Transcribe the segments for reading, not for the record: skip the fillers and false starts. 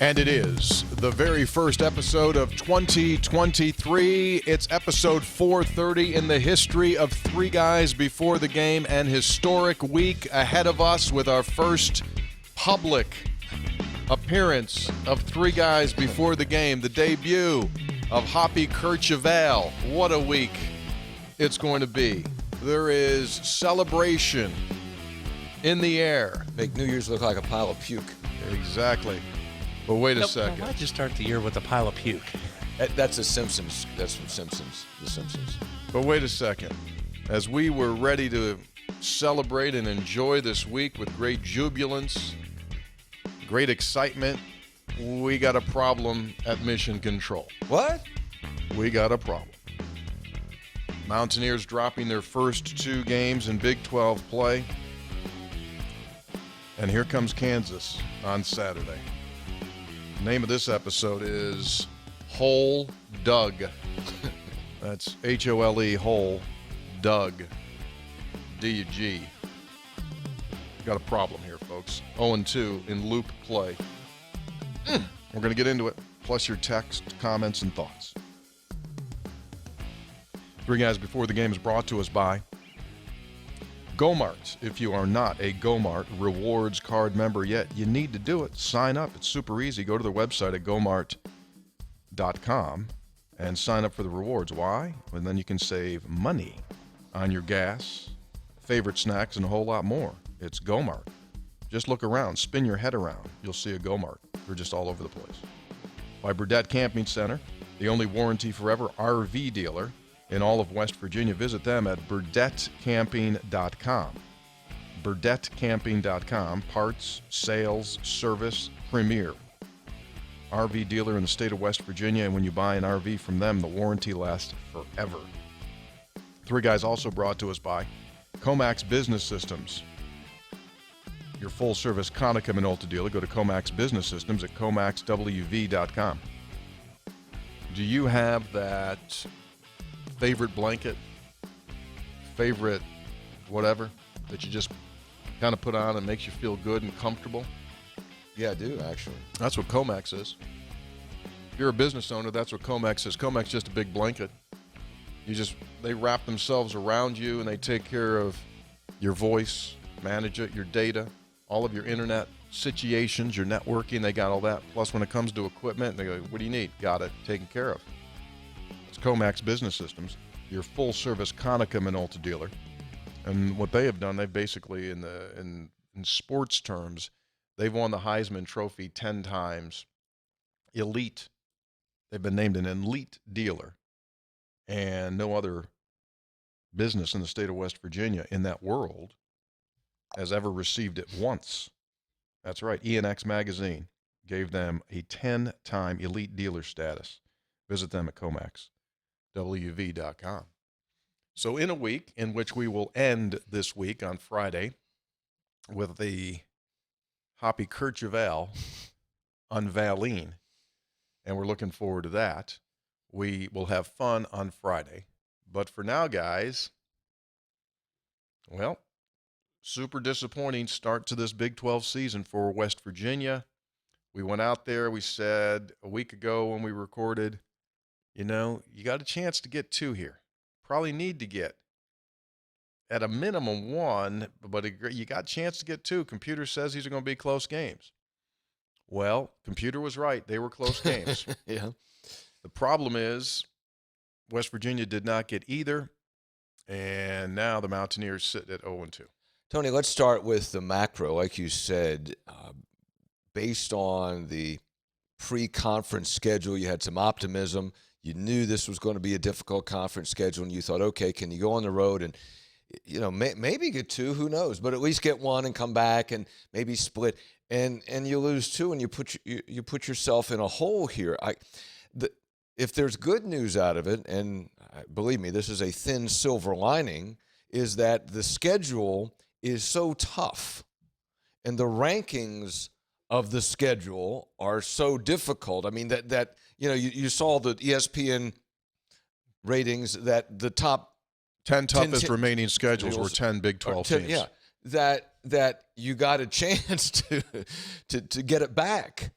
And it is the very first episode of 2023. It's episode 430 in the history of Three Guys Before the Game, an historic week ahead of us with our first public appearance of Three Guys Before the Game, the debut of Hoppy Kercheval. What a week it's going to be. There is celebration in the air. Make New Year's look like a pile of puke. Exactly. But wait a second. Why'd you start the year with a pile of puke? That's The Simpsons. That's from Simpsons. The Simpsons. But wait a second. As we were ready to celebrate and enjoy this week with great jubilance, great excitement, we got a problem at Mission Control. What? We got a problem. Mountaineers dropping their first two games in Big 12 play. And here comes Kansas on Saturday. The name of this episode is Hole Doug. That's H-O-L-E, Hole Doug, D-U-G. Got a problem here, folks. 0-2 in loop play. We're going to get into it, plus your text, comments, and thoughts. Three Guys Before the Game is brought to us by Go-Mart. If you are not a Go-Mart rewards card member yet, you need to do it. Sign up. It's super easy. Go to their website at gomart.com and sign up for the rewards. Why? Well, then you can save money on your gas, favorite snacks, and a whole lot more. It's Go-Mart. Just look around. Spin your head around. You'll see a Go-Mart. They're just all over the place. By Burdett Camping Center, the only warranty forever RV dealer in all of West Virginia. Visit them at burdettcamping.com. burdettcamping.com. Parts, sales, service, premier. RV dealer in the state of West Virginia, and when you buy an RV from them, the warranty lasts forever. Three Guys also brought to us by Comax Business Systems. Your full-service Konica Minolta dealer. Go to Comax Business Systems at comaxwv.com. Do you have that favorite blanket, favorite whatever, that you just kind of put on and makes you feel good and comfortable? Yeah, I do, actually. That's what Comax is. If you're a business owner, that's what Comax is. Comax is just a big blanket. They wrap themselves around you and they take care of your voice, manage it, your data, all of your internet situations, your networking, they got all that. Plus, when it comes to equipment, they go, what do you need? Got it, taken care of. It's Comax Business Systems, your full-service Konica Minolta dealer. And what they have done, they've basically, in sports terms, they've won the Heisman Trophy 10 times. Elite. They've been named an elite dealer. And no other business in the state of West Virginia in that world has ever received it once. That's right. ENX Magazine gave them a 10-time elite dealer status. Visit them at comaxwv.com. So in a week in which we will end this week on Friday with the Hoppy Kercheval unveiling, and we're looking forward to that. We will have fun on Friday. But for now, guys, well, super disappointing start to this Big 12 season for West Virginia. We went out there, we said a week ago when we recorded, you got a chance to get two here. Probably need to get at a minimum one, but you got a chance to get two. Computer says these are going to be close games. Well, computer was right. They were close games. Yeah. The problem is West Virginia did not get either, and now the Mountaineers sit at 0-2. Tony, let's start with the macro. Like you said, based on the pre-conference schedule, you had some optimism. You knew this was going to be a difficult conference schedule, and you thought, okay, can you go on the road and, maybe get two, who knows, but at least get one and come back and maybe split. And you lose two, and you put yourself in a hole here. If there's good news out of it, and believe me, this is a thin silver lining, is that the schedule is so tough, and the rankings of the schedule are so difficult. I mean, you saw the ESPN ratings that the top 10 toughest remaining schedules were 10 Big 12 teams. Yeah, that you got a chance to get it back.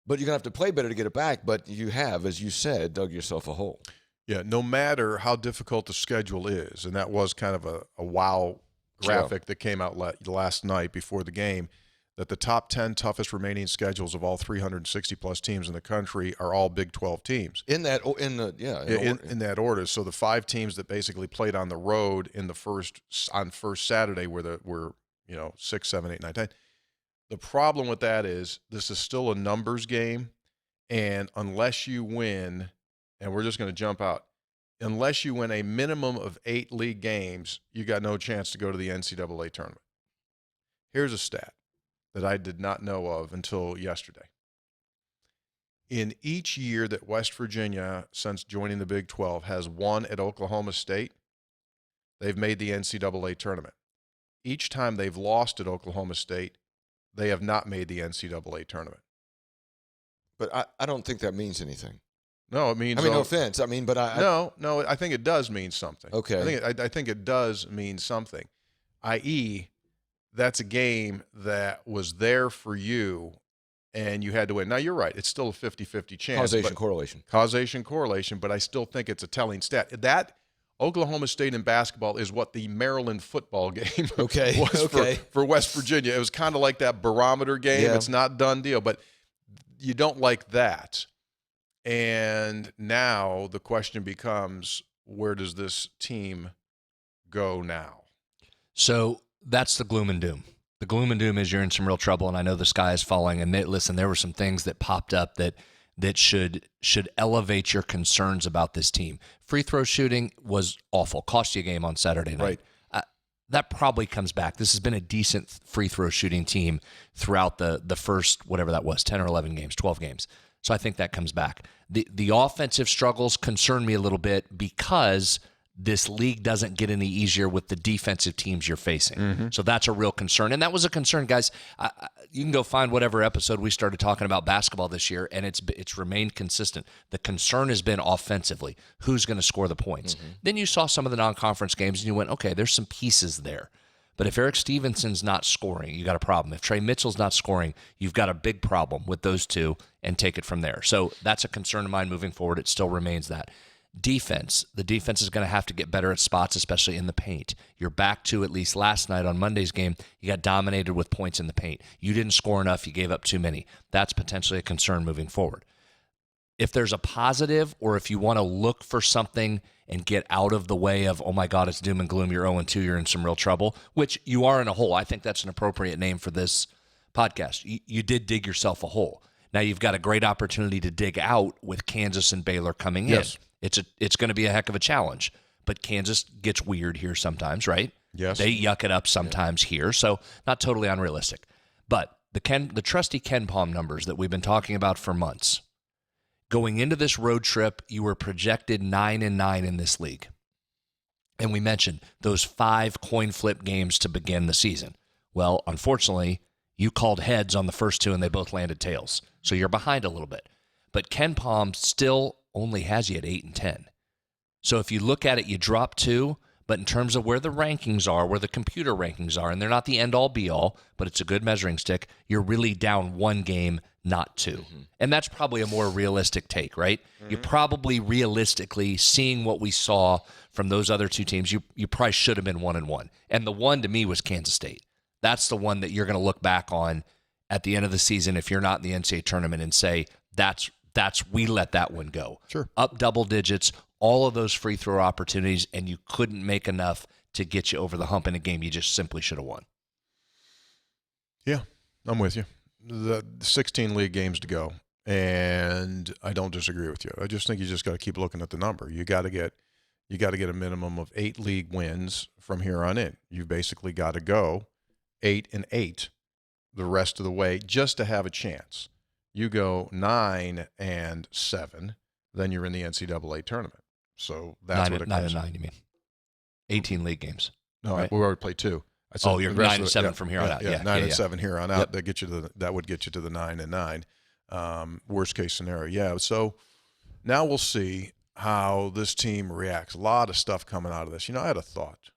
But you're going to have to play better to get it back. But you have, as you said, dug yourself a hole. Yeah, no matter how difficult the schedule is, and that was kind of a wow graphic that came out last night before the game, that the top 10 toughest remaining schedules of all 360-plus teams in the country are all Big 12 teams. In that order. So the 5 teams that basically played on the road on first Saturday were 6, 7, 8, 9, 10. The problem with that is this is still a numbers game, and unless you win, and we're just going to jump out, unless you win a minimum of 8 league games, you got no chance to go to the NCAA tournament. Here's a stat that I did not know of until yesterday. In each year that West Virginia, since joining the Big 12, has won at Oklahoma State, they've made the NCAA tournament. Each time they've lost at Oklahoma State, they have not made the NCAA tournament. But I don't think that means anything. No, it means. I mean, no offense. I mean, but no. I think it does mean something. Okay. I think it does mean something. I.e., that's a game that was there for you, and you had to win. Now you're right; it's still a 50-50 chance. Causation correlation. But I still think it's a telling stat. That Oklahoma State in basketball is what the Maryland football game was for West Virginia. It was kind of like that barometer game. Yeah. It's not done deal, but you don't like that. And now the question becomes, where does this team go now? So that's the gloom and doom. The gloom and doom is you're in some real trouble, and I know the sky is falling. And listen, there were some things that popped up that should elevate your concerns about this team. Free throw shooting was awful. Cost you a game on Saturday night. Right. That probably comes back. This has been a decent free throw shooting team throughout the first, whatever that was, 10 or 11 games, 12 games. So I think that comes back. The offensive struggles concern me a little bit because this league doesn't get any easier with the defensive teams you're facing. Mm-hmm. So that's a real concern. And that was a concern, guys. You can go find whatever episode we started talking about basketball this year, and it's remained consistent. The concern has been offensively. Who's going to score the points? Mm-hmm. Then you saw some of the non-conference games, and you went, okay, there's some pieces there. But if Erik Stevenson's not scoring, you got a problem. If Trey Mitchell's not scoring, you've got a big problem with those two, and take it from there. So that's a concern of mine moving forward. It still remains that. Defense. The defense is going to have to get better at spots, especially in the paint. You're back to, at least last night on Monday's game, you got dominated with points in the paint. You didn't score enough. You gave up too many. That's potentially a concern moving forward. If there's a positive, or if you want to look for something and get out of the way of, oh my God, it's doom and gloom, you're 0-2, you're in some real trouble, which you are in a hole. I think that's an appropriate name for this podcast. You did dig yourself a hole. Now you've got a great opportunity to dig out with Kansas and Baylor coming in. It's going to be a heck of a challenge, but Kansas gets weird here sometimes, right? Yes. They yuck it up sometimes here, so not totally unrealistic. But the trusty Ken Palm numbers that we've been talking about for months, going into this road trip, you were projected 9-9 in this league. And we mentioned those 5 coin flip games to begin the season. Well, unfortunately, you called heads on the first 2, and they both landed tails. So you're behind a little bit. But Ken Palm still only has you at 8-10. So if you look at it, you drop 2, but in terms of where the rankings are, where the computer rankings are, and they're not the end-all, be-all, but it's a good measuring stick, you're really down 1 game, not 2. Mm-hmm. And that's probably a more realistic take, right? Mm-hmm. You probably realistically, seeing what we saw from those other 2 teams, you probably should have been 1-1. And the one to me was Kansas State. That's the one that you're going to look back on at the end of the season if you're not in the NCAA tournament and say, we let that one go. Sure. Up double digits, all of those free throw opportunities, and you couldn't make enough to get you over the hump in a game you just simply should have won. Yeah, I'm with you. The 16 league games to go, and I don't disagree with you. I just think you just got to keep looking at the number. You got to get a minimum of 8 league wins from here on in. You basically got to go 8-8 the rest of the way just to have a chance. You go 9-7, then you're in the NCAA tournament. So that's what it comes 9-9, you mean? 18 league games. No, right? We already played 2. You're 9-7 from here on out. Yeah, 9-7 here on out. Yep. That would get you to the 9-9. Worst case scenario. Yeah. So now we'll see how this team reacts. A lot of stuff coming out of this. I had a thought.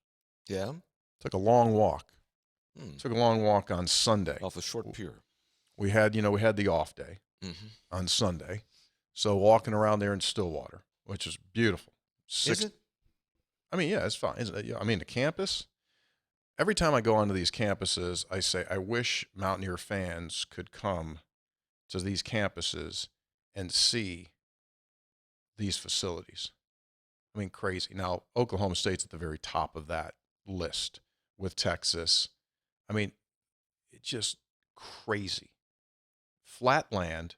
Yeah. Took a long walk. Took a long walk on Sunday. Off a short pier. We had the off day. on Sunday. So walking around there in Stillwater, which is beautiful. Is it? I mean, yeah, it's fine. Isn't it? I mean, the campus, every time I go onto these campuses, I say, I wish Mountaineer fans could come to these campuses and see these facilities. I mean, crazy. Now, Oklahoma State's at the very top of that list with Texas. I mean, it's just crazy. Flatland,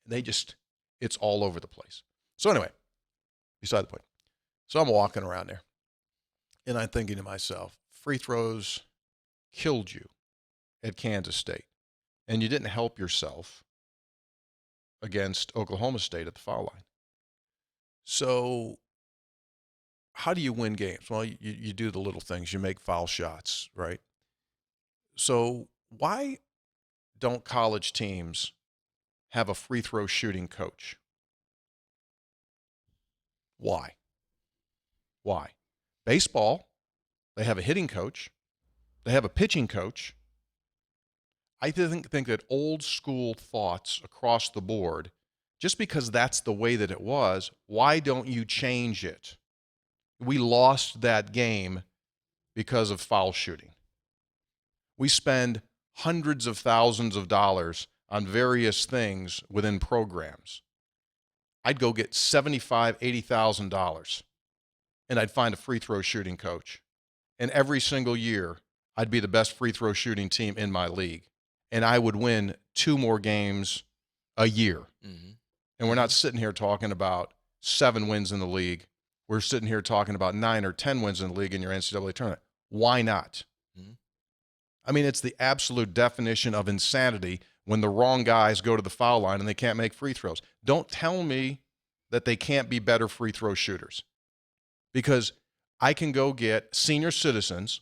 it's all over the place. So anyway, beside the point. So I'm walking around there, and I'm thinking to myself, free throws killed you at Kansas State, and you didn't help yourself against Oklahoma State at the foul line. So how do you win games? Well, you do the little things. You make foul shots, right? So why don't college teams have a free throw shooting coach? Why? Baseball, they have a hitting coach. They have a pitching coach. I think that old school thoughts across the board, just because that's the way that it was, why don't you change it? We lost that game because of foul shooting. We spend hundreds of thousands of dollars on various things within programs. I'd go get $75,000, $80,000, and I'd find a free throw shooting coach. And every single year, I'd be the best free throw shooting team in my league. And I would win 2 more games a year. Mm-hmm. And we're not sitting here talking about 7 wins in the league. We're sitting here talking about 9 or 10 wins in the league in your NCAA tournament. Why not? Mm-hmm. I mean, it's the absolute definition of insanity when the wrong guys go to the foul line and they can't make free throws. Don't tell me that they can't be better free throw shooters, because I can go get senior citizens,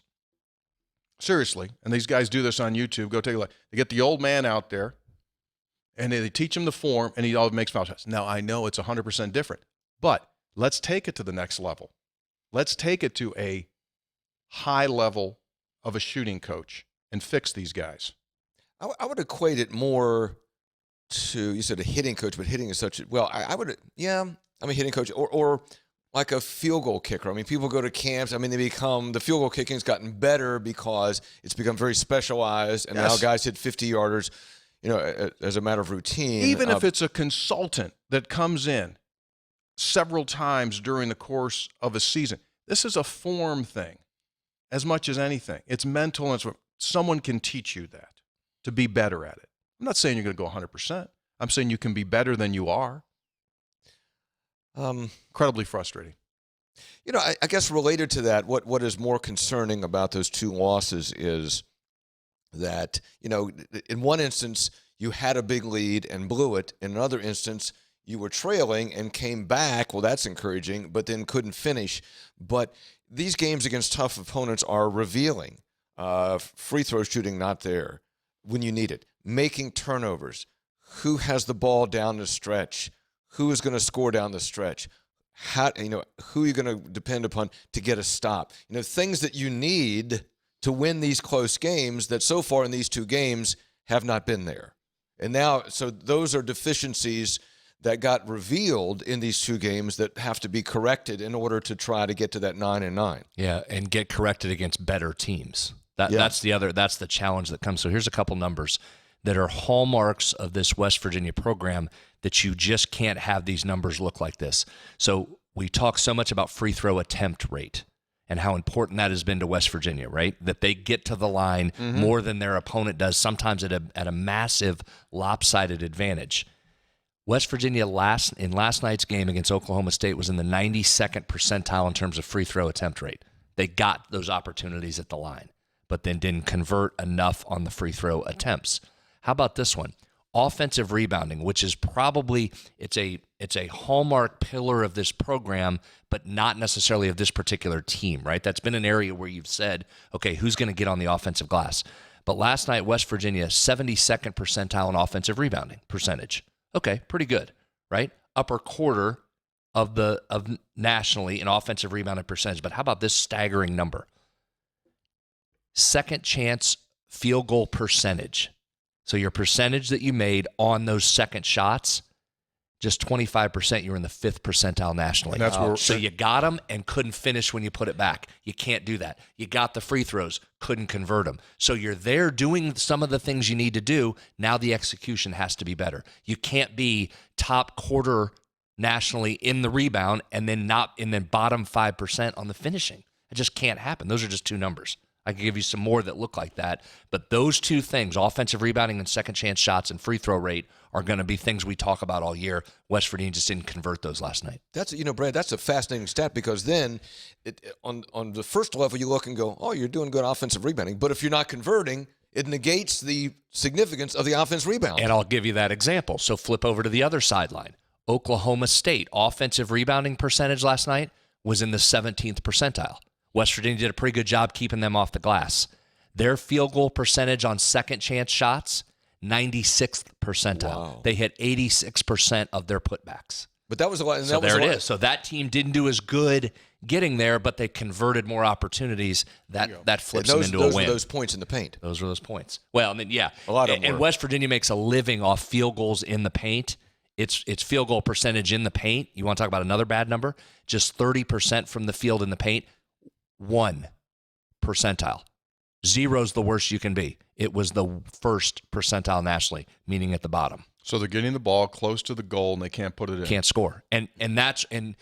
seriously, and these guys do this on YouTube. Go take a look. They get the old man out there, and they teach him the form, and he always makes foul shots. Now, I know it's 100% different, but let's take it to the next level. Let's take it to a high level of a shooting coach and fix these guys. I would equate it more to, you said a hitting coach, but hitting is such a, well, I would, yeah, I'm a hitting coach, or like a field goal kicker. I mean, people go to camps. I mean, the field goal kicking's gotten better because it's become very specialized, and now guys hit 50-yarders, as a matter of routine. Even if it's a consultant that comes in several times during the course of a season, this is a form thing as much as anything. It's mental, and someone can teach you that to be better at it. I'm not saying you're going to go 100%. I'm saying you can be better than you are. Incredibly frustrating. I guess related to that, what is more concerning about those 2 losses is that, in one instance, you had a big lead and blew it. In another instance, you were trailing and came back. Well, that's encouraging, but then couldn't finish. But these games against tough opponents are revealing. Free throw shooting not there when you need it. Making turnovers. Who has the ball down the stretch? Who is going to score down the stretch? Who are you going to depend upon to get a stop? Things that you need to win these close games that so far in these 2 games have not been there. And now, so those are deficiencies that got revealed in these 2 games that have to be corrected in order to try to get to that 9-9. Yeah, and get corrected against better teams. That's the challenge that comes. So here's a couple numbers that are hallmarks of this West Virginia program that you just can't have these numbers look like this. So we talk so much about free throw attempt rate and how important that has been to West Virginia, right? That they get to the line more than their opponent does, sometimes at a massive lopsided advantage. West Virginia in last night's game against Oklahoma State was in the 92nd percentile in terms of free throw attempt rate. They got those opportunities at the line, but then didn't convert enough on the free throw attempts. How about this one? Offensive rebounding, which is probably it's a hallmark pillar of this program, but not necessarily of this particular team, right? That's been an area where you've said, okay, who's going to get on the offensive glass? But last night, West Virginia, 72nd percentile in offensive rebounding percentage. Okay, pretty good, right? Upper quarter of nationally in offensive rebounding percentage. But how about this staggering number? Second chance field goal percentage. So your percentage that you made on those second shots, just 25%, you're in the 5th percentile nationally. And that's where, so you got them and couldn't finish when you put it back. You can't do that. You got the free throws, couldn't convert them. So you're there doing some of the things you need to do. Now the execution has to be better. You can't be top quarter nationally in the rebound and then bottom 5% on the finishing. It just can't happen. Those are just two numbers. I could give you some more that look like that, but those two things, offensive rebounding and second chance shots and free throw rate, are going to be things we talk about all year. West Virginia just didn't convert those last night. That's, Brad, that's a fascinating stat, because then on the first level you look and go, oh, you're doing good offensive rebounding, but if you're not converting, it negates the significance of the offense rebound. And I'll give you that example. So flip over to the other sideline. Oklahoma State offensive rebounding percentage last night was in the 17th percentile. West Virginia did a pretty good job keeping them off the glass. Their field goal percentage on second chance shots, 96th percentile. Wow. They hit 86% of their putbacks. But that was a lot. So there it is. So that team didn't do as good getting there, but they converted more opportunities. That flips them into a win. Those were those points in the paint. Those were those points. Well, and then, yeah. A lot of them and were. West Virginia makes a living off field goals in the paint. It's field goal percentage in the paint. You want to talk about another bad number? Just 30% from the field in the paint. 1 percentile. 0's the worst you can be. It was the 1st percentile nationally, meaning at the bottom. So they're getting the ball close to the goal and they can't put it in. Can't score. And in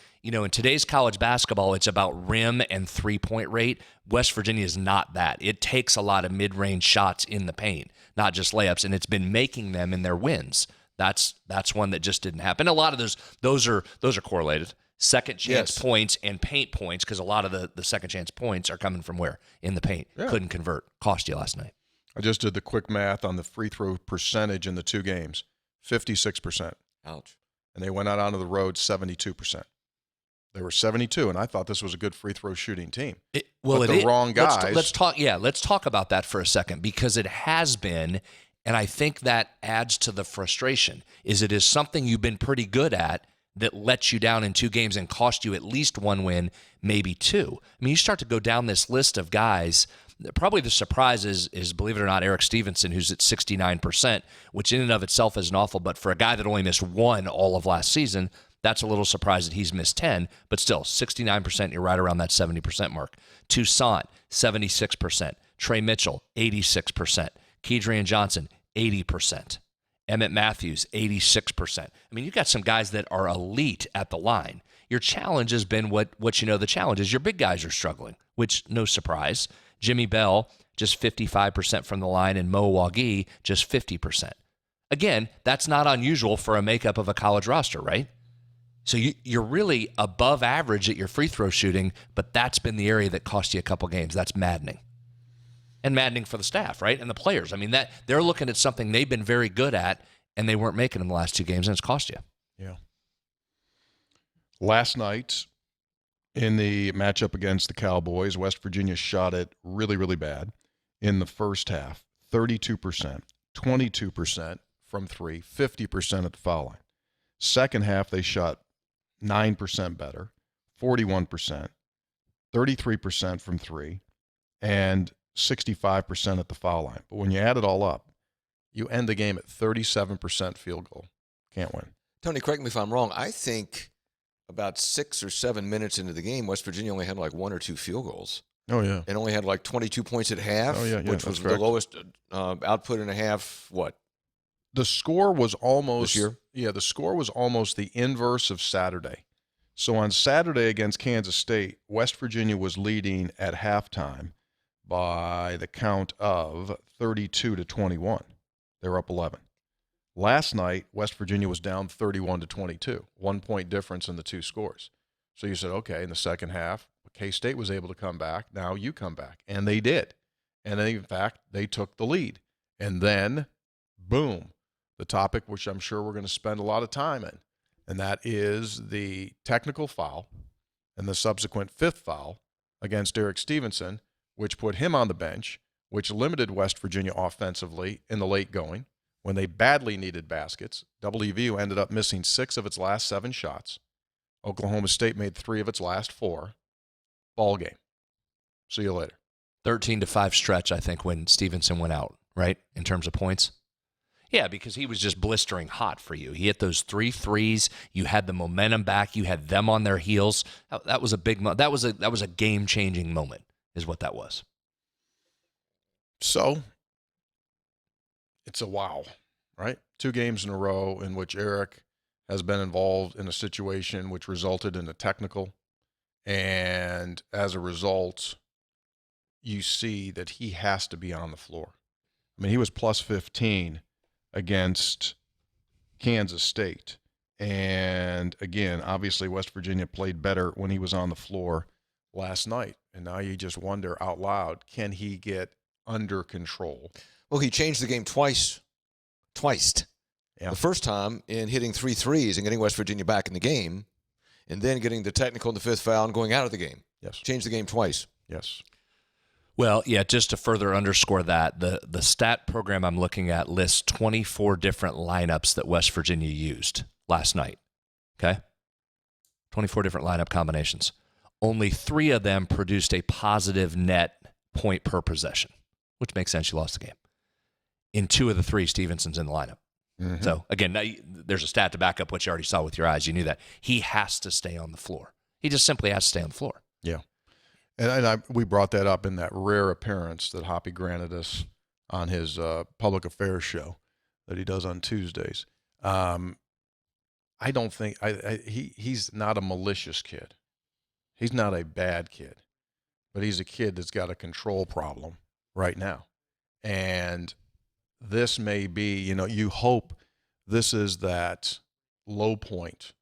today's college basketball, it's about rim and 3-point rate. West Virginia is not that. It takes a lot of mid-range shots in the paint, not just layups, and it's been making them in their wins. That's one that just didn't happen. A lot of those are correlated. Second chance points and paint points, because a lot of the second chance points are coming from where? In the paint. Yeah. Couldn't convert. Cost you last night. I just did the quick math on the free throw percentage in the two games. 56%. Ouch. And they went out onto the road 72%. They were 72, and I thought this was a good free throw shooting team. Wrong guys. Let's talk about that for a second, because it has been, and I think that adds to the frustration, it is something you've been pretty good at that lets you down in 2 games and cost you at least 1 win, maybe 2. I mean, you start to go down this list of guys. Probably the surprise is, believe it or not, Erik Stevenson, who's at 69%, which in and of itself isn't awful. But for a guy that only missed 1 all of last season, that's a little surprised that he's missed 10. But still, 69%, you're right around that 70% mark. Toussaint, 76%. Trey Mitchell, 86%. Kedrian Johnson, 80%. Emmett Matthews, 86%. I mean, you've got some guys that are elite at the line. Your challenge has been what the challenge is. Your big guys are struggling, which no surprise. Jimmy Bell, just 55% from the line, and Mo Wagi, just 50%. Again, that's not unusual for a makeup of a college roster, right? So you're really above average at your free throw shooting, but that's been the area that cost you a couple games. That's maddening. And maddening for the staff, right? And the players. I mean, that they're looking at something they've been very good at, and they weren't making them the last 2 games, and it's cost you. Yeah. Last night, in the matchup against the Cowboys, West Virginia shot it really, really bad in the first half. 32%, 22% from 3, 50% at the foul line. Second half, they shot 9% better, 41%, 33% from 3, and 65% at the foul line. But when you add it all up, you end the game at 37% field goal. Can't win. Tony, correct me if I'm wrong. I think about 6 or 7 minutes into the game, West Virginia only had like 1 or 2 field goals. Oh, yeah. And only had like 22 points at half, which was correct. the lowest output in a half, The score was almost this year? Yeah, the score was almost the inverse of Saturday. So on Saturday against Kansas State, West Virginia was leading at halftime by the count of 32-21. They were up 11. Last night, West Virginia was down 31-22, 1 point difference in the 2 scores. So you said, okay, in the second half, K-State was able to come back. Now you come back. And they did. And in fact, they took the lead. And then, boom, the topic which I'm sure we're going to spend a lot of time in, and that is the technical foul and the subsequent 5th foul against Erik Stevenson, which put him on the bench, which limited West Virginia offensively in the late going when they badly needed baskets. WVU ended up missing 6 of its last 7 shots. Oklahoma State made 3 of its last 4. Ball game. See you later. 13-5 stretch, I think, when Stevenson went out, right, in terms of points. Yeah, because he was just blistering hot for you. He hit those 3 threes. You had the momentum back. You had them on their heels. That was a big that was a game-changing moment, is what that was. So it's a wow, right? 2 games in a row in which Erik has been involved in a situation which resulted in a technical. And as a result, you see that he has to be on the floor. I mean, he was plus 15 against Kansas State. And again, obviously West Virginia played better when he was on the floor last night. And now you just wonder out loud, can he get under control? Well, he changed the game twice. Yeah. The first time in hitting 3 threes and getting West Virginia back in the game, and then getting the technical in the 5th foul and going out of the game. Yes. Changed the game twice. Yes. Well, yeah, just to further underscore that, the stat program I'm looking at lists 24 different lineups that West Virginia used last night. Okay? 24 different lineup combinations. Only 3 of them produced a positive net point per possession, which makes sense. You lost the game. In 2 of the 3, Stevenson's in the lineup. Mm-hmm. So, again, now there's a stat to back up what you already saw with your eyes. You knew that. He has to stay on the floor. He just simply has to stay on the floor. Yeah. And we brought that up in that rare appearance that Hoppy granted us on his public affairs show that he does on Tuesdays. I don't think he's not a malicious kid. He's not a bad kid, but he's a kid that's got a control problem right now. And this may be, you hope this is that low point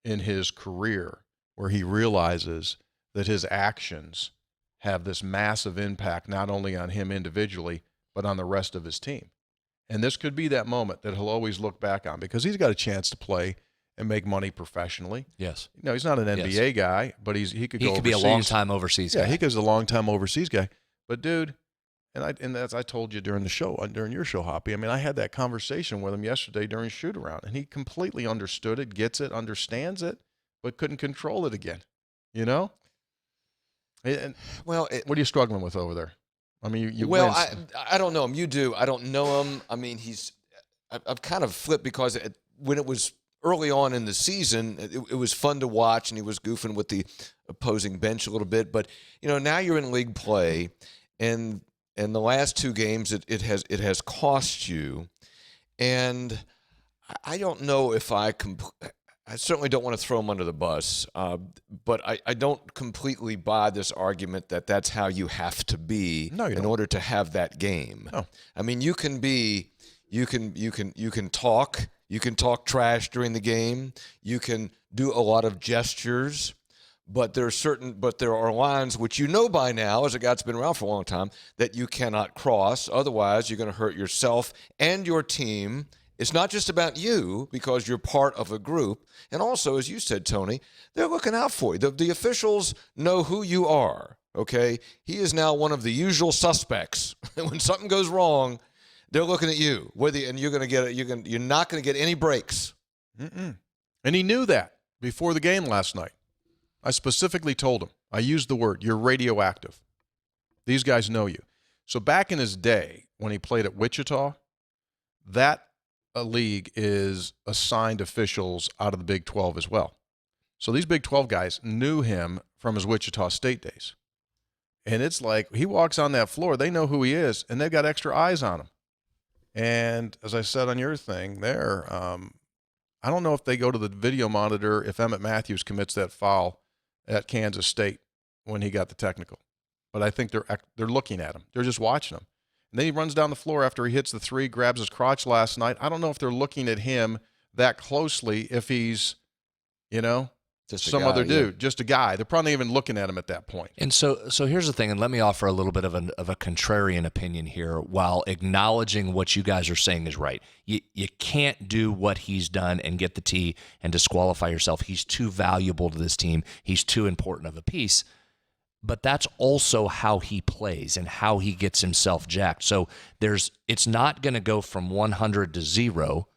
in his career where he realizes that his actions have this massive impact not only on him individually, but on the rest of his team. And this could be that moment that he'll always look back on because he's got a chance to play and make money professionally. Yes. He's not an NBA guy, but he could go overseas. He could be a long-time overseas guy. Yeah, he could be a long-time overseas guy. But, dude, and as I told you during your show, Hoppy, I mean, I had that conversation with him yesterday during shoot-around, and he completely understood it, gets it, understands it, but couldn't control it again, And, what are you struggling with over there? I mean, you Well, I don't know him. You do. I don't know him. I mean, I've kind of flipped because when it was early on in the season, it was fun to watch, and he was goofing with the opposing bench a little bit. But, now you're in league play, and the last 2 games it has cost you. And I don't know if I certainly don't want to throw him under the bus, but I don't completely buy this argument that that's how you have to be in order to have that game. No. I mean, you can talk trash during the game, you can do a lot of gestures, but there are lines which by now, as a guy that's been around for a long time, that you cannot cross. Otherwise, you're going to hurt yourself and your team. It's not just about you because you're part of a group. And also, as you said, Tony, they're looking out for you. The officials know who you are, okay? He is now one of the usual suspects. When something goes wrong, they're looking at you. And you're not going to get any breaks. Mm-mm. And he knew that before the game last night. I specifically told him, I used the word, you're radioactive. These guys know you. So back in his day, when he played at Wichita, that a league is assigned officials out of the Big 12 as well. So these Big 12 guys knew him from his Wichita State days. And it's like he walks on that floor, they know who he is, and they've got extra eyes on him. And as I said on your thing there, I don't know if they go to the video monitor if Emmett Matthews commits that foul at Kansas State when he got the technical. But I think they're looking at him. They're just watching him. And then he runs down the floor after he hits the 3, grabs his crotch last night. I don't know if they're looking at him that closely if he's, just some other dude, just a guy. They're probably not even looking at him at that point. And so here's the thing, and let me offer a little bit of a contrarian opinion here while acknowledging what you guys are saying is right. You can't do what he's done and get the tee and disqualify yourself. He's too valuable to this team. He's too important of a piece. But that's also how he plays and how he gets himself jacked. So it's not going to go from 100 to 0.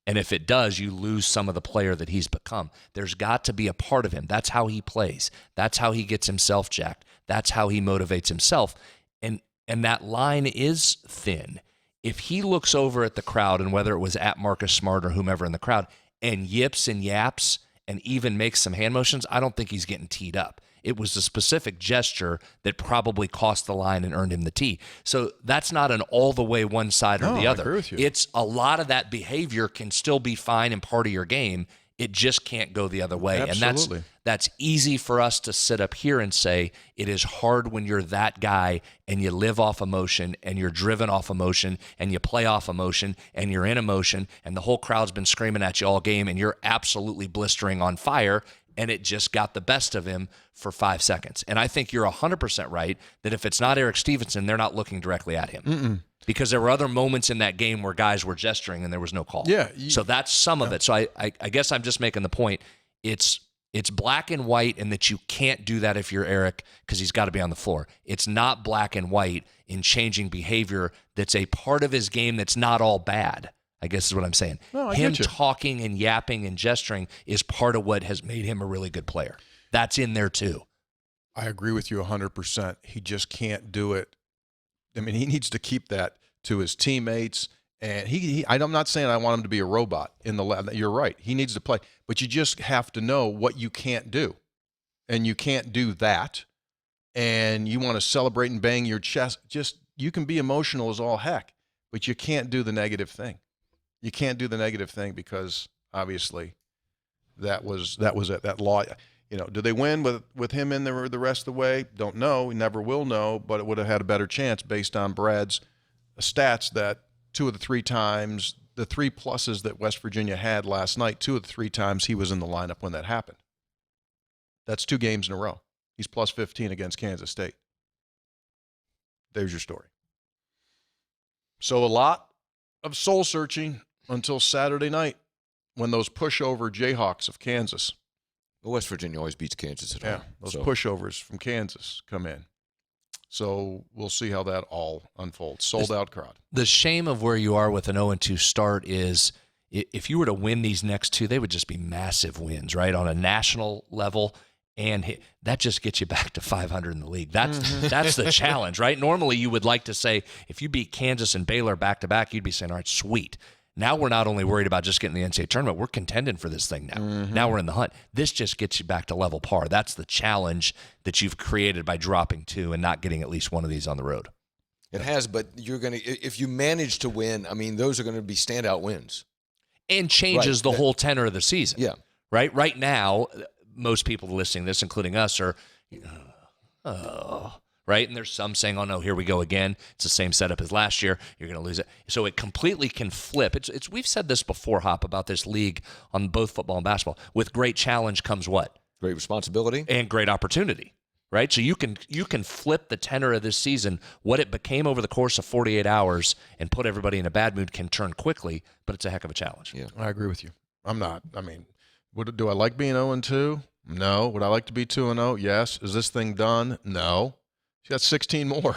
And if it does, you lose some of the player that he's become. There's got to be a part of him. That's how he plays. That's how he gets himself jacked. That's how he motivates himself. And that line is thin. if he looks over at the crowd, and whether it was at Marcus Smart or whomever in the crowd, and yips and yaps and even makes some hand motions, I don't think he's getting teed up. It was a specific gesture that probably cost the line and earned him the tee. So that's not an all the way one side or the other. I agree with you. It's a lot of that behavior can still be fine and part of your game. It just can't go the other way. Absolutely. And that's easy for us to sit up here and say it is hard when you're that guy and you live off emotion and you're driven off emotion and you play off emotion and you're in emotion and the whole crowd's been screaming at you all game and you're absolutely blistering on fire and it just got the best of him for 5 seconds. And I think you're 100% right that if it's not Erik Stevenson, they're not looking directly at him. Because there were other moments in that game where guys were gesturing and there was no call. Yeah. So that's some of it. So I guess I'm just making the point. It's black and white and that you can't do that if you're Erik because he's got to be on the floor. It's not black and white in changing behavior that's a part of his game that's not all bad, I guess is what I'm saying. No, I him get you. talking and yapping and gesturing is part of what has made him a really good player. That's in there too. I agree with you 100%. He just can't do it. I mean, he needs to keep that to his teammates. And I'm not saying I want him to be a robot in the lab. You're right. He needs to play. But you just have to know what you can't do. And you can't do that. And you want to celebrate and bang your chest. You can be emotional as all heck, but you can't do the negative thing. You can't do the negative thing because obviously that was it. That law. You know, do they win with him in there the rest of the way? Don't know. We never will know, but it would have had a better chance based on Brad's stats that 2 of the 3 times, the 3 pluses that West Virginia had last night, 2 of the 3 times he was in the lineup when that happened. That's 2 games in a row. He's plus 15 against Kansas State. There's your story. So a lot of soul searching until Saturday night when those pushover Jayhawks of Kansas. Well, West Virginia always beats Kansas at home. Yeah, those pushovers from Kansas come in. So we'll see how that all unfolds. Sold out crowd. The shame of where you are with an 0-2 start is if you were to win these next 2, they would just be massive wins, right? On a national level. And that just gets you back to 500 in the league. That's the challenge, right? Normally you would like to say, if you beat Kansas and Baylor back-to-back, you'd be saying, all right, sweet. Now we're not only worried about just getting the NCAA tournament, we're contending for this thing now. Now we're in the hunt. This just gets you back to level par. That's the challenge that you've created by dropping 2 and not getting at least one of these on the road. It has, but you're going to, if you manage to win, I mean, those are going to be standout wins. And changes the whole tenor of the season. Yeah. Right? Right now, most people listening to this, including us, are, right? And there's some saying, oh, no, here we go again. It's the same setup as last year. You're going to lose it. So it completely can flip. It's we've said this before, Hop, about this league on both football and basketball. With great challenge comes what? Great responsibility. And great opportunity, right? So you can flip the tenor of this season. What it became over the course of 48 hours and put everybody in a bad mood can turn quickly, but it's a heck of a challenge. Yeah, I agree with you. Do I like being 0-2? No. Would I like to be 2-0? Yes. Is this thing done? No. You got 16 more.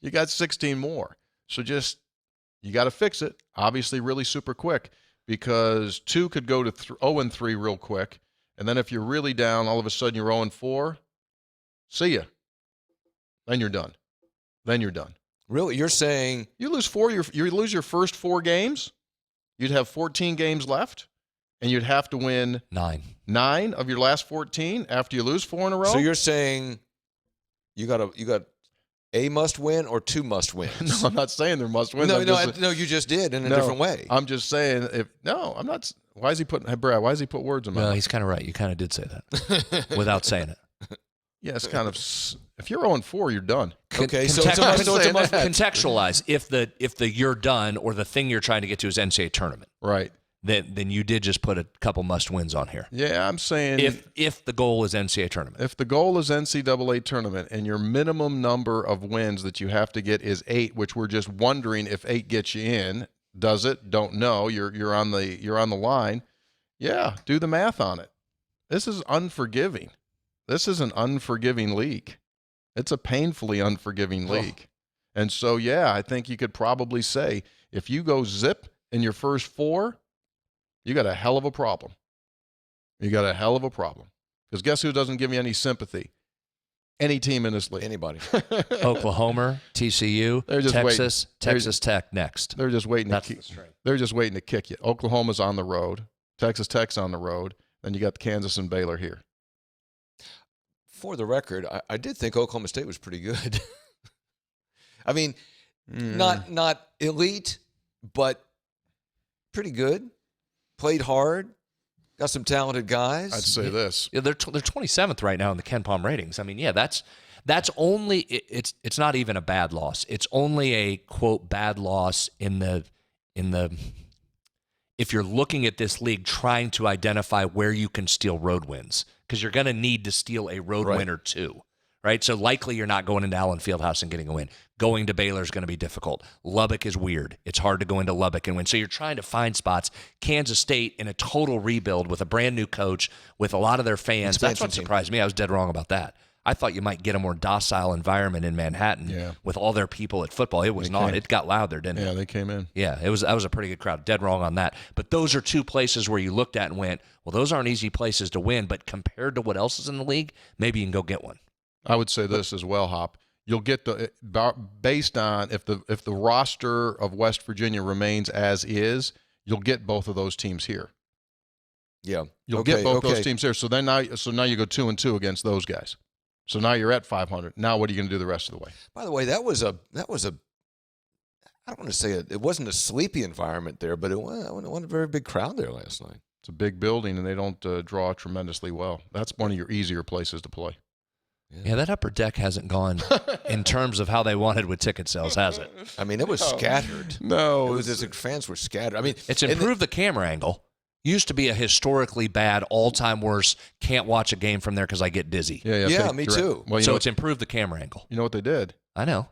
You got 16 more. So you got to fix it, obviously really super quick, because 2 could go to 0-3 real quick. And then if you're really down, all of a sudden you're 0-4. See ya. Then you're done. Really? You're saying You lose 4, you lose your first 4 games, you'd have 14 games left, and you'd have to win 9 of your last 14 after you lose 4 in a row? So you're saying you got a must win or 2 must wins? No, I'm not saying there must win. No, you just did in a different way. I'm just saying I'm not. Why is he putting? Hey, Brad, why does he put words in my mouth? Well, he's kind of right. You kind of did say that without saying it. Yeah, it's kind of. If you're 0-4, you're done. Okay, so it's a must. Contextualize if the you're done or the thing you're trying to get to is NCAA tournament. Right. Then you did just put a couple must wins on here. Yeah, I'm saying if the goal is NCAA tournament. If the goal is NCAA tournament and your minimum number of wins that you have to get is 8, which we're just wondering if 8 gets you in, does it? Don't know. You're on the line. Yeah, do the math on it. This is unforgiving. This is an unforgiving league. It's a painfully unforgiving league. And so, yeah, I think you could probably say if you go zip in your first 4, you got a hell of a problem. Because guess who doesn't give you any sympathy? Any team in this league. Anybody. Oklahoma, TCU, They're just Texas, waiting. Texas Tech next. They're just waiting. That's the string. They're just waiting to kick you. Oklahoma's on the road. Texas Tech's on the road. Then you got Kansas and Baylor here. For the record, I did think Oklahoma State was pretty good. I mean, not elite, but pretty good. Played hard. Got some talented guys. I'd say this. Yeah, they're 27th right now in the Ken Palm ratings. I mean, yeah, that's only it's not even a bad loss. It's only a quote bad loss in the if you're looking at this league trying to identify where you can steal road wins, because you're going to need to steal a road win or two, right? So likely you're not going into Allen Fieldhouse and getting a win. Going to Baylor is going to be difficult. Lubbock is weird. It's hard to go into Lubbock and win. So you're trying to find spots. Kansas State in a total rebuild with a brand new coach, with a lot of their fans. That's what surprised me. I was dead wrong about that. I thought you might get a more docile environment in Manhattan with all their people at football. It was not. It got loud there, didn't it? Yeah, they came in. Yeah, that was a pretty good crowd. Dead wrong on that. But those are two places where you looked at and went, well, those aren't easy places to win, but compared to what else is in the league, maybe you can go get one. I would say this as well, Hop. You'll get based on if the roster of West Virginia remains as is, you'll get both of those teams here. Yeah. You'll get both those teams here. So now you go 2-2 against those guys. So now you're at 500. Now what are you going to do the rest of the way? By the way, that was a I don't want to say it wasn't a sleepy environment there, but it wasn't a very big crowd there last night. It's a big building, and they don't draw tremendously well. That's one of your easier places to play. Yeah, that upper deck hasn't gone in terms of how they wanted with ticket sales, has it? I mean, it was scattered. No. It was fans were scattered. I mean, it's improved the camera angle. Used to be a historically bad, all-time worst, can't watch a game from there because I get dizzy. Yeah, me too. Well, so it's improved the camera angle. You know what they did? I know.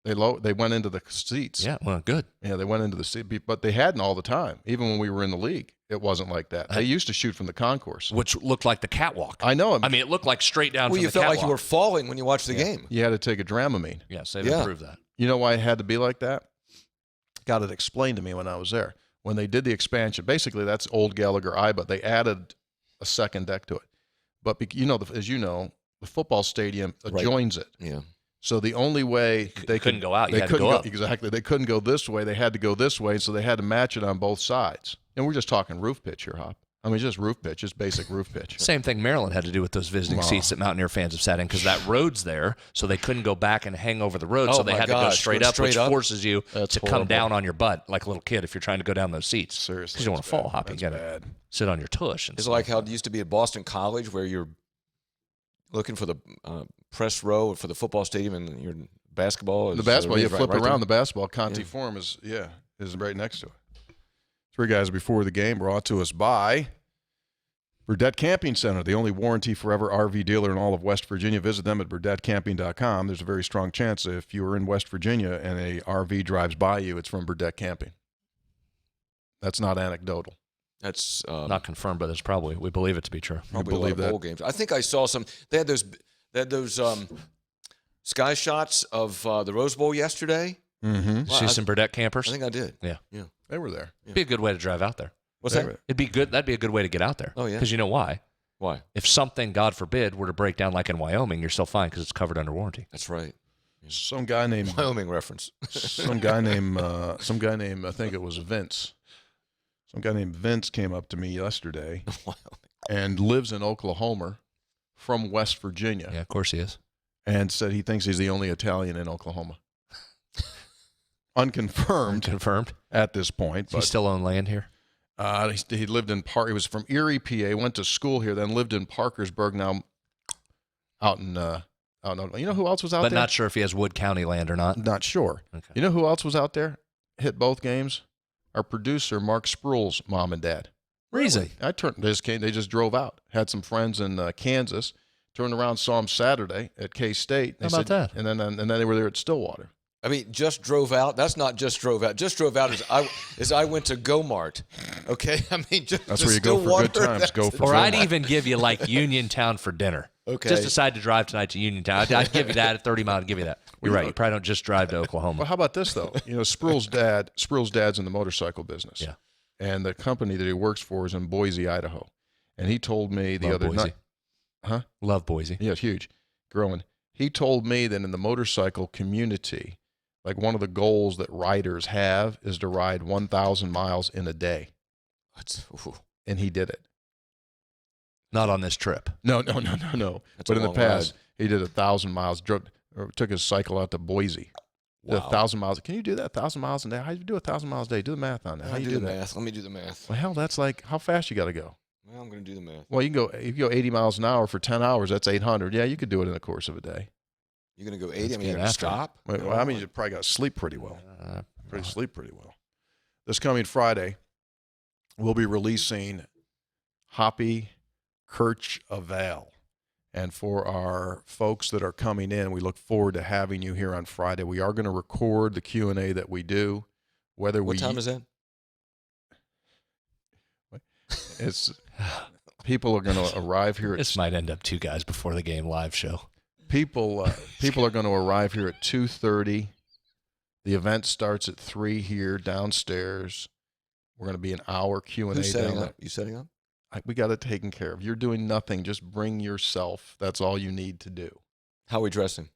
They went into the seats. Yeah, well, good. Yeah, they went into the seat, but they hadn't all the time. Even when we were in the league, it wasn't like that. They used to shoot from the concourse, which looked like the catwalk. I know. I mean, it looked like straight down. Well, from you the felt catwalk. like you were falling when you watched the game. You had to take a Dramamine. Yes, they've improved that. You know why it had to be like that? Got it explained to me when I was there. When they did the expansion, basically that's old Gallagher Eye, but they added a second deck to it. But as you know, the football stadium adjoins it. Yeah. So the only way they couldn't go out, they couldn't go up. Exactly. They couldn't go this way. They had to go this way, so they had to match it on both sides. And we're just talking roof pitch here, Hop. I mean, just roof pitch, just basic roof pitch. Same thing Maryland had to do with those visiting seats that Mountaineer fans have sat in, because that road's there, so they couldn't go back and hang over the road, so they had to go straight up, which forces you to come down on your butt like a little kid if you're trying to go down those seats. Seriously. Because you don't want to fall, Hop. You got to sit on your tush. It's like how it used to be at Boston College, where you're looking for the press row for the football stadium, and your basketball. The basketball, you flip around there. the basketball. Conti Forum is right next to it. Three guys before the game brought to us by Burdett Camping Center, the only warranty forever RV dealer in all of West Virginia. Visit them at burdettcamping.com. There's a very strong chance if you are in West Virginia and a RV drives by you, it's from Burdett Camping. That's not anecdotal. That's not confirmed, but it's probably, we believe it to be true. Probably a lot of bowl games. I think I saw some. They had those sky shots of the Rose Bowl yesterday. Mm-hmm. See some Burdett campers? I think I did. Yeah. They were there. It'd be a good way to drive out there. What's that? It'd be good. That'd be a good way to get out there. Oh, yeah. Because you know why? Why? If something, God forbid, were to break down like in Wyoming, you're still fine because it's covered under warranty. That's right. Some guy named Wyoming reference. some guy named I think it was Vince. Some guy named Vince came up to me yesterday and lives in Oklahoma from West Virginia. Yeah, of course he is. And said he thinks he's the only Italian in Oklahoma. Unconfirmed at this point. Does he still own land here? He lived in He was from Erie, PA. Went to school here, then lived in Parkersburg. Now, out in you know who else was out there? But not sure if he has Wood County land or not. Not sure. Okay. You know who else was out there? Hit both games. Our producer Mark Spruill's mom and dad. Reason. They just drove out. Had some friends in Kansas. Turned around, saw him Saturday at K-State. How about that? And then they were there at Stillwater. I mean, just drove out. That's not just drove out. Just drove out as I went to Go-Mart. Okay, I mean, that's where you go for good times. Go for. Or I'd even give you like Uniontown for dinner. Okay. Just decide to drive tonight to Uniontown. I'd give you that at 30 miles. I'd give you that. You're right. You probably don't just drive to Oklahoma. Well, how about this though? You know, Spruill's dad's in the motorcycle business. Yeah. And the company that he works for is in Boise, Idaho. And he told me the other night. Huh? Love Boise. Yeah, it's huge. Growing. He told me that in the motorcycle community, like one of the goals that riders have is to ride 1,000 miles in a day. And he did it. Not on this trip. No. But in the past, he did 1,000 miles, took his cycle out to Boise. Wow. 1,000 miles. Can you do that 1,000 miles a day? How do you do 1,000 miles a day? Do the math on that. How you do that? Math. Let me do the math. Well, hell, that's like how fast you got to go. Well, I'm going to do the math. Well, if you go 80 miles an hour for 10 hours, that's 800. Yeah, you could do it in the course of a day. You're going to go 80? That's I mean, you're going to stop? Well, I mean, you probably got to sleep pretty well. Sleep pretty well. This coming Friday, we'll be releasing Hoppy Courchevel. And for our folks that are coming in, we look forward to having you here on Friday. We are going to record the Q&A that we do. What time is that? It's people are going to arrive here. This might end up 2 guys before the game live show. People are going to arrive here at 2:30. The event starts at 3 here downstairs. We're going to be an hour Q&A. Who's setting up? You setting up? We got it taken care of. You're doing nothing. Just bring yourself. That's all you need to do. How are we dressing?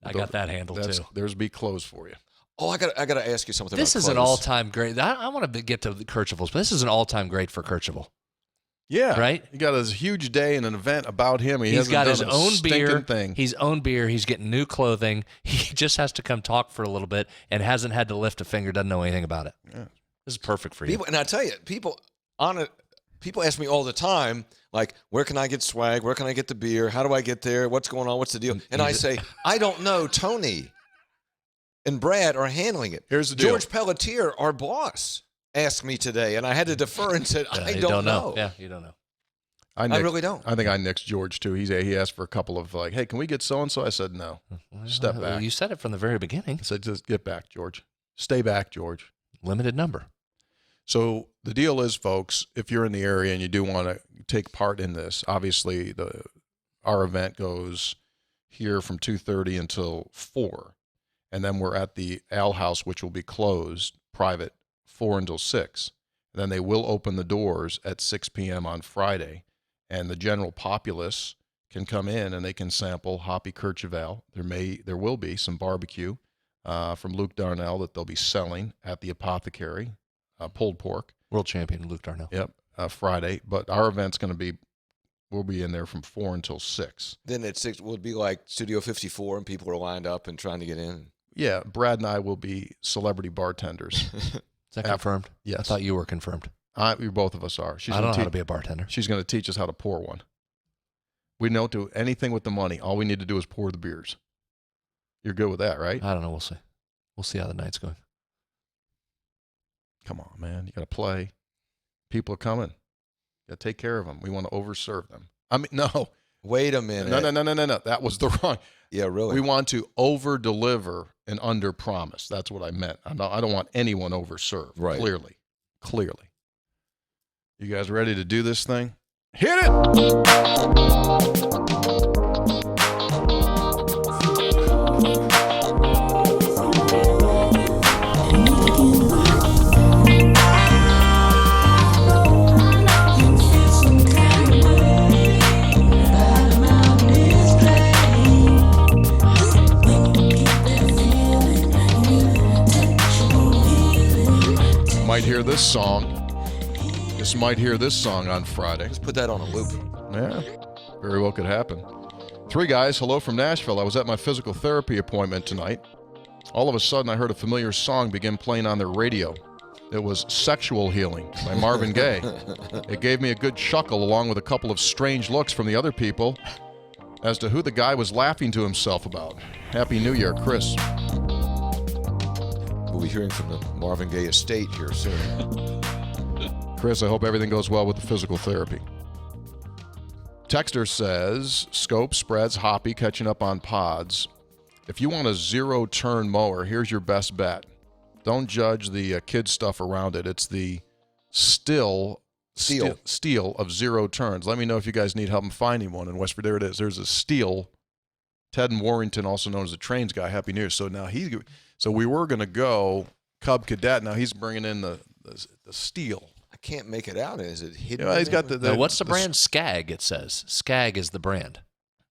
I got that handled too. There's be clothes for you. Oh, I got to ask you something. This about is an clothes. all-time great. I want to get to the Courchevels, but this is an all-time great for Courchevel. Yeah, right. He got his huge day and an event about him. He's got his done a own beer. Thing. His own beer. He's getting new clothing. He just has to come talk for a little bit and hasn't had to lift a finger. Doesn't know anything about it. Yeah. This is perfect for you. And I tell you, people ask me all the time, like, where can I get swag? Where can I get the beer? How do I get there? What's going on? What's the deal? And I say, I don't know. Tony and Brad are handling it. Here's the deal. George Pelletier, our boss, asked me today, and I had to defer and said, I don't know. Yeah, you don't know. I really don't. I think I nixed George, too. He asked for a couple of, like, hey, can we get so-and-so? I said, no. Step back. You said it from the very beginning. I said, just get back, George. Stay back, George. Limited number. So the deal is, folks, if you're in the area and you do want to take part in this, obviously our event goes here from 2:30 until 4. And then we're at the Ale House, which will be closed, private, 4 until 6. And then they will open the doors at 6 p.m. on Friday. And the general populace can come in and they can sample Hoppy Courchevel. There will be some barbecue from Luke Darnell that they'll be selling at the Apothecary, pulled pork. World champion Luke Darnell. Yep, Friday. But our event's going to be, we'll be in there from 4 until 6. Then at 6, will it be like Studio 54 and people are lined up and trying to get in? Yeah, Brad and I will be celebrity bartenders. Is that confirmed? Yes. I thought you were confirmed. Both of us are. I don't know how to be a bartender. She's going to teach us how to pour one. We don't do anything with the money. All we need to do is pour the beers. You're good with that, right? I don't know. We'll see. We'll see how the night's going. Come on, man. You got to play. People are coming. You got to take care of them. We want to overserve them. I mean, no. Wait a minute. No. That was the wrong. Yeah, really. We want to over-deliver and under-promise. That's what I meant. I don't want anyone overserved. Right. Clearly. You guys ready to do this thing? Hit it! Might hear this song. Might hear this song on Friday. Let's put that on a loop. Yeah, very well could happen. 3 guys, hello from Nashville. I was at my physical therapy appointment tonight. All of a sudden, I heard a familiar song begin playing on their radio. It was Sexual Healing by Marvin Gaye. It gave me a good chuckle along with a couple of strange looks from the other people as to who the guy was laughing to himself about. Happy New Year, Chris. We'll be hearing from the Marvin Gaye estate here soon. Chris, I hope everything goes well with the physical therapy. Texter says, scope, spreads, hoppy, catching up on pods. If you want a zero-turn mower, here's your best bet. Don't judge the kid stuff around it. It's the steel of zero turns. Let me know if you guys need help in finding one in West Virginia. There it is. There's a steel. Ted in Warrington, also known as the Trains guy. Happy New Year. So now so we were going to go Cub Cadet. Now he's bringing in the steel. I can't make it out. Is it hidden? He's got Now, what's the brand? Skag, it says. Skag is the brand.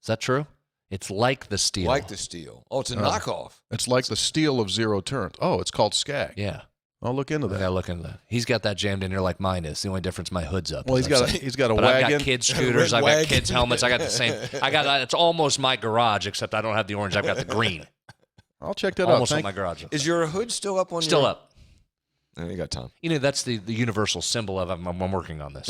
Is that true? It's like the Steel. Like the Steel. Oh, it's a knockoff. It's like the Steel of Zero Turns. Oh, it's called Skag. Yeah. I'll look into I that. gotta look into that. He's got that jammed in here like mine is. The only difference, my hood's up. Well, as he's I'm got saying. a But wagon. I've got kids' scooters. I've wagon. got kids' helmets. I got the same. It's almost my garage, except I don't have the orange. I've got the green. I'll check that Almost out. on my garage. Is your hood still up on Still your... up. Oh, you got time. You know, that's the universal symbol of I'm working on this.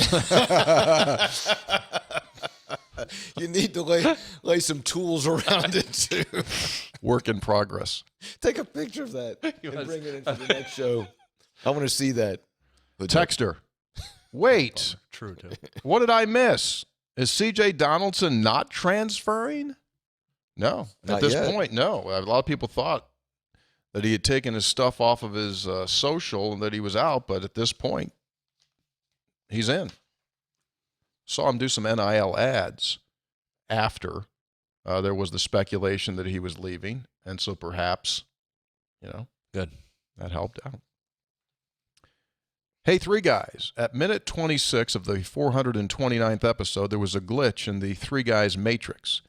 You need to lay some tools around it, too. Work in progress. Take a picture of that and bring it in for the next show. I want to see that. Texter. Wait. True, too. What did I miss? Is C.J. Donaldson not transferring? No. Not At this yet. point, no. A lot of people thought that he had taken his stuff off of his social and that he was out, but at this point, he's in. Saw him do some NIL ads after there was the speculation that he was leaving, and so perhaps, Good. that helped out. Hey, three guys. At minute 26 of the 429th episode, there was a glitch in the Three Guys Matrix.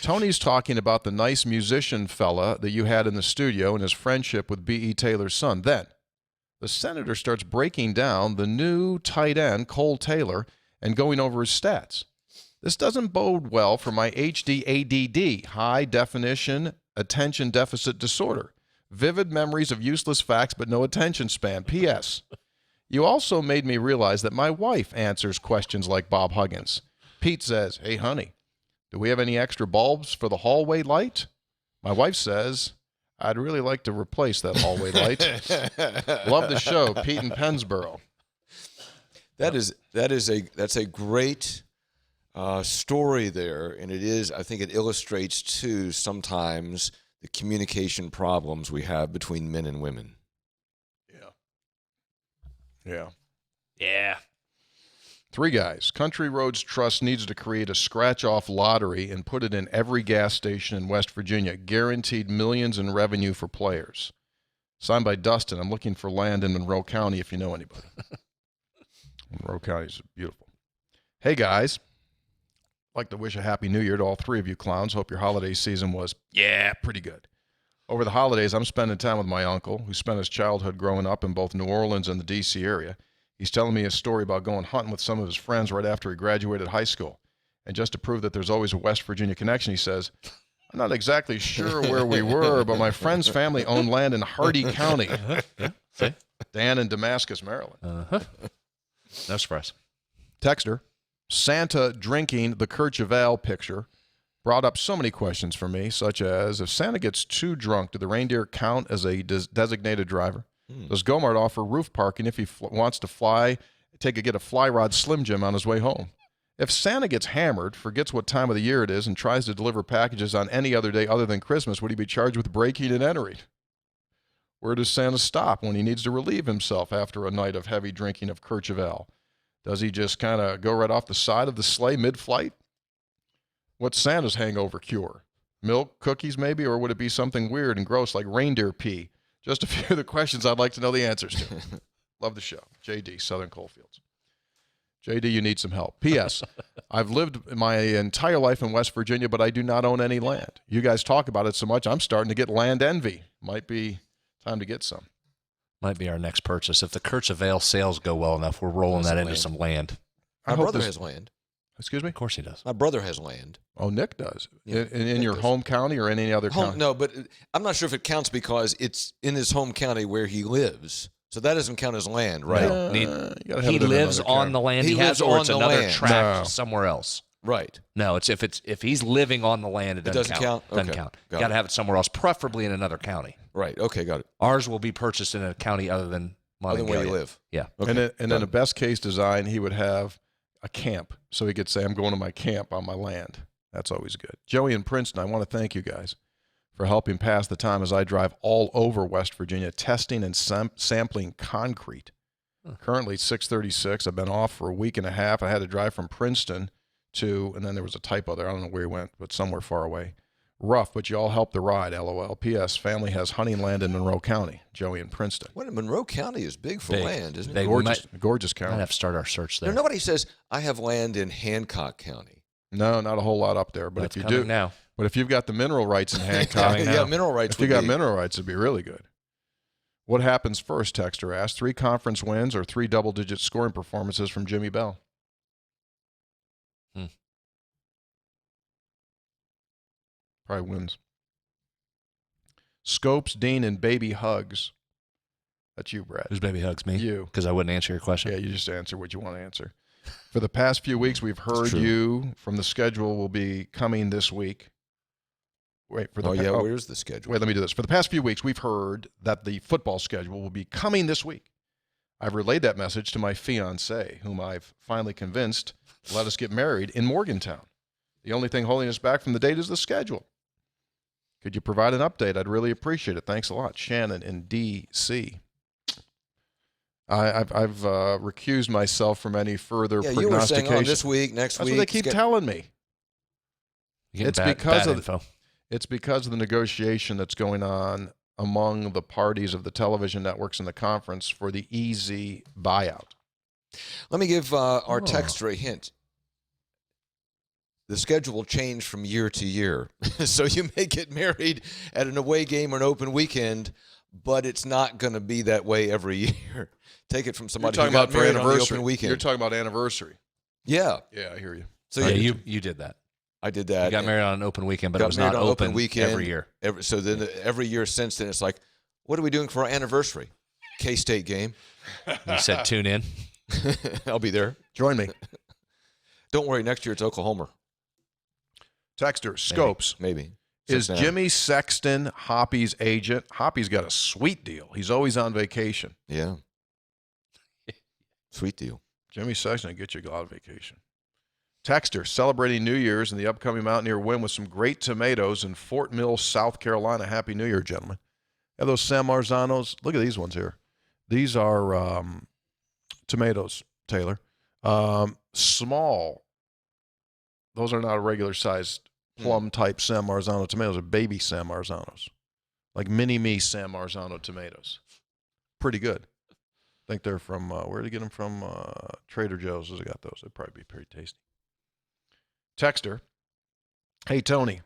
Tony's talking about the nice musician fella that you had in the studio and his friendship with B.E. Taylor's son. Then, the senator starts breaking down the new tight end, Cole Taylor, and going over his stats. This doesn't bode well for my HDADD, high definition attention deficit disorder. Vivid memories of useless facts but no attention span. P.S. You also made me realize that my wife answers questions like Bob Huggins. Pete says, "Hey, honey, do we have any extra bulbs for the hallway light?" My wife says, "I'd really like to replace that hallway light." Love the show, Pete in Pennsboro. That's a great story there, and I think it illustrates too sometimes the communication problems we have between men and women. Yeah. Three guys. Country Roads Trust needs to create a scratch-off lottery and put it in every gas station in West Virginia. Guaranteed millions in revenue for players. Signed by Dustin. I'm looking for land in Monroe County if you know anybody. Monroe County is beautiful. Hey, guys. I'd like to wish a Happy New Year to all three of you clowns. Hope your holiday season was, pretty good. Over the holidays, I'm spending time with my uncle, who spent his childhood growing up in both New Orleans and the D.C. area. He's telling me a story about going hunting with some of his friends right after he graduated high school. And just to prove that there's always a West Virginia connection, he says, "I'm not exactly sure where we were, but my friend's family owned land in Hardy County." See? Dan in Damascus, Maryland. No surprise. Texter, Santa drinking the Courchevel picture brought up so many questions for me, such as, if Santa gets too drunk, do the reindeer count as a designated driver? Does Gomart offer roof parking if he wants to get a fly rod Slim Jim on his way home? If Santa gets hammered, forgets what time of the year it is, and tries to deliver packages on any other day other than Christmas, would he be charged with breaking and entering? Where does Santa stop when he needs to relieve himself after a night of heavy drinking of Courchevel? Does he just kind of go right off the side of the sleigh mid-flight? What's Santa's hangover cure? Milk, cookies maybe, or would it be something weird and gross like reindeer pee? Just a few of the questions I'd like to know the answers to. Love the show. JD, Southern Coalfields. JD, you need some help. P.S. I've lived my entire life in West Virginia, but I do not own any land. You guys talk about it so much, I'm starting to get land envy. Might be time to get some. Might be our next purchase. If the Courchevel sales go well enough, we're rolling that into some land. My brother has land. Excuse me? Of course he does. My brother has land. Oh, Nick does. Yeah, in your home county or in any other county? No, but I'm not sure if it counts because it's in his home county where he lives. So that doesn't count as land, right? No. You gotta have He it in lives another on county. the land He he has, lives or on it's the another land. tract No. somewhere else. Right. No, it's if he's living on the land, it doesn't count. Doesn't Okay. count. Got Got to it. have it somewhere else, preferably in another county. Right. Okay, got it. Ours will be purchased in a county other than Other than where you Monongalia. live. Yeah. Okay. And in a best case design, he would have a camp. So he could say, I'm going to my camp on my land. That's always good. Joey in Princeton, I want to thank you guys for helping pass the time as I drive all over West Virginia, testing and sampling concrete. Currently 6:36. I've been off for a week and a half. I had to drive from Princeton to, and then there was a typo there. I don't know where he went, but somewhere far away. Rough, but you all helped the ride, LOL. P.S. Family has hunting land in Monroe County. Joey in Princeton. What, Monroe County is big for Big. land, isn't it? Big. Gorgeous Might county. have to start our search there. Nobody says, I have land in Hancock County. No, not a whole lot up there. But That's if you coming do, now. But if you've got the mineral rights in Hancock, yeah, mineral rights. if you got mineral rights, it'd be really good. What happens first, Texter asked? 3 conference wins or 3 double-digit scoring performances from Jimmy Bell? Probably wins. Scopes, Dean, and Baby Hugs. That's you, Brad. Who's Baby Hugs? Me? You. Because I wouldn't answer your question. Yeah, you just answer what you want to answer. For the past few weeks, we've heard you from the schedule will be coming this week. Wait, for the where's the schedule? Wait, let me do this. For the past few weeks, we've heard that the football schedule will be coming this week. I've relayed that message to my fiancée, whom I've finally convinced to let us get married in Morgantown. The only thing holding us back from the date is the schedule. Could you provide an update? I'd really appreciate it. Thanks a lot. Shannon in D.C. I've recused myself from any further prognostication. You were saying, this week, next week. That's what they keep telling me. It's because of info. It's because of the negotiation that's going on among the parties of the television networks in the conference for the easy buyout. Let me give our texter a hint. The schedule will change from year to year. So you may get married at an away game or an open weekend, but it's not going to be that way every year. Take it from somebody who got married on the open weekend. You're talking about anniversary. Yeah. Yeah, I hear you. So you did that. I did that. You got married on an open weekend, but it was not open weekend every year. So then every year since then, it's like, what are we doing for our anniversary? K-State game. You said tune in. I'll be there. Join me. Don't worry, next year it's Oklahoma. Texter, Scopes. Maybe. Is Jimmy Sexton Hoppy's agent? Hoppy's got a sweet deal. He's always on vacation. Yeah. Sweet deal. Jimmy Sexton will get you a lot of vacation. Texter, celebrating New Year's and the upcoming Mountaineer win with some great tomatoes in Fort Mill, South Carolina. Happy New Year, gentlemen. Have those San Marzanos. Look at these ones here. These are tomatoes, Taylor. Small. Those are not a regular-sized plum-type San Marzano tomatoes. They're baby San Marzanos. Like mini-me San Marzano tomatoes. Pretty good. I think they're from, where did they get them from? Trader Joe's has got those. They'd probably be pretty tasty. Texter, hey, Tony.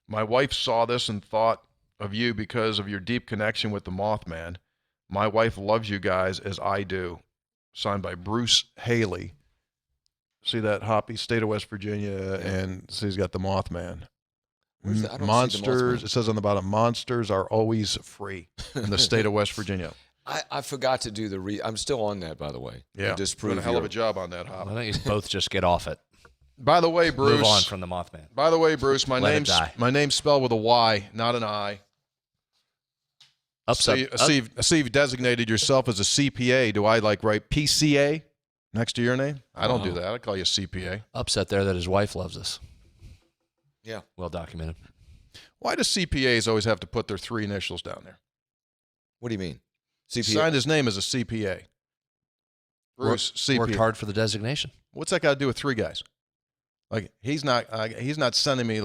My wife saw this and thought of you because of your deep connection with the Mothman. My wife loves you guys as I do. Signed by Bruce Haley. See that, Hoppy? State of West Virginia, and so he's got the Mothman. Monsters, it says on the bottom, monsters are always free in the state of West Virginia. I forgot to do I'm still on that, by the way. Yeah, doing a hell of a job on that, Hop. I think you both just get off it. By the way, Bruce. Move on from the Mothman. By the way, Bruce, my name's spelled with a Y, not an I. I see you've designated yourself as a CPA. Do I write PCA next to your name? I don't do that. I call you a CPA. Upset there that his wife loves us. Yeah. Well documented. Why do CPAs always have to put their 3 initials down there? What do you mean? CPA. Signed his name as a CPA. Bruce, CPA. Worked hard for the designation. What's that got to do with 3 guys? Like he's not sending me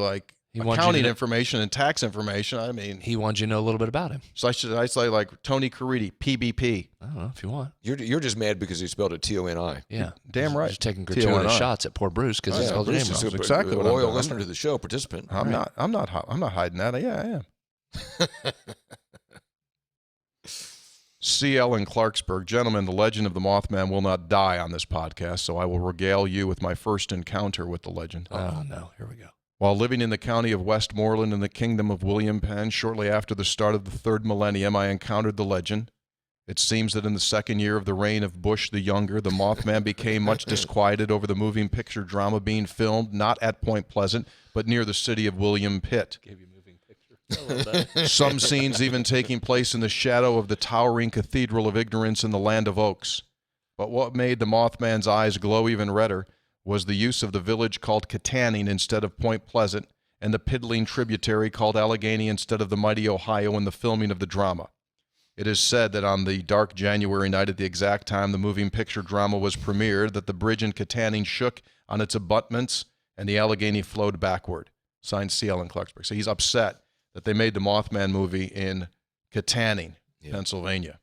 accounting information and tax information. I mean, he wants you to know a little bit about him. So I say like Tony Caridi, PBP. I don't know if you want. You're just mad because he spelled it T-O-N-I. Yeah, damn right. Just taking gratuitous shots at poor Bruce because he spelled his name wrong. That's exactly what I'm doing. Listener to the show, participant. I'm not hiding that. Yeah, I am. CL in Clarksburg. Gentlemen, the legend of the Mothman will not die on this podcast, so I will regale you with my first encounter with the legend. Oh, no. Here we go. While living in the county of Westmoreland in the kingdom of William Penn, shortly after the start of the 3rd millennium, I encountered the legend. It seems that in the 2nd year of the reign of Bush the Younger, the Mothman became much disquieted over the moving picture drama being filmed not at Point Pleasant, but near the city of William Pitt. Gave you moving picture. I love that. Some scenes even taking place in the shadow of the towering Cathedral of Ignorance in the Land of Oaks. But what made the Mothman's eyes glow even redder was the use of the village called Katanning instead of Point Pleasant and the piddling tributary called Allegheny instead of the mighty Ohio in the filming of the drama. It is said that on the dark January night at the exact time the moving picture drama was premiered, that the bridge in Katanning shook on its abutments and the Allegheny flowed backward. Signed CL in Clarksburg. So he's upset that they made the Mothman movie in Katanning, Pennsylvania.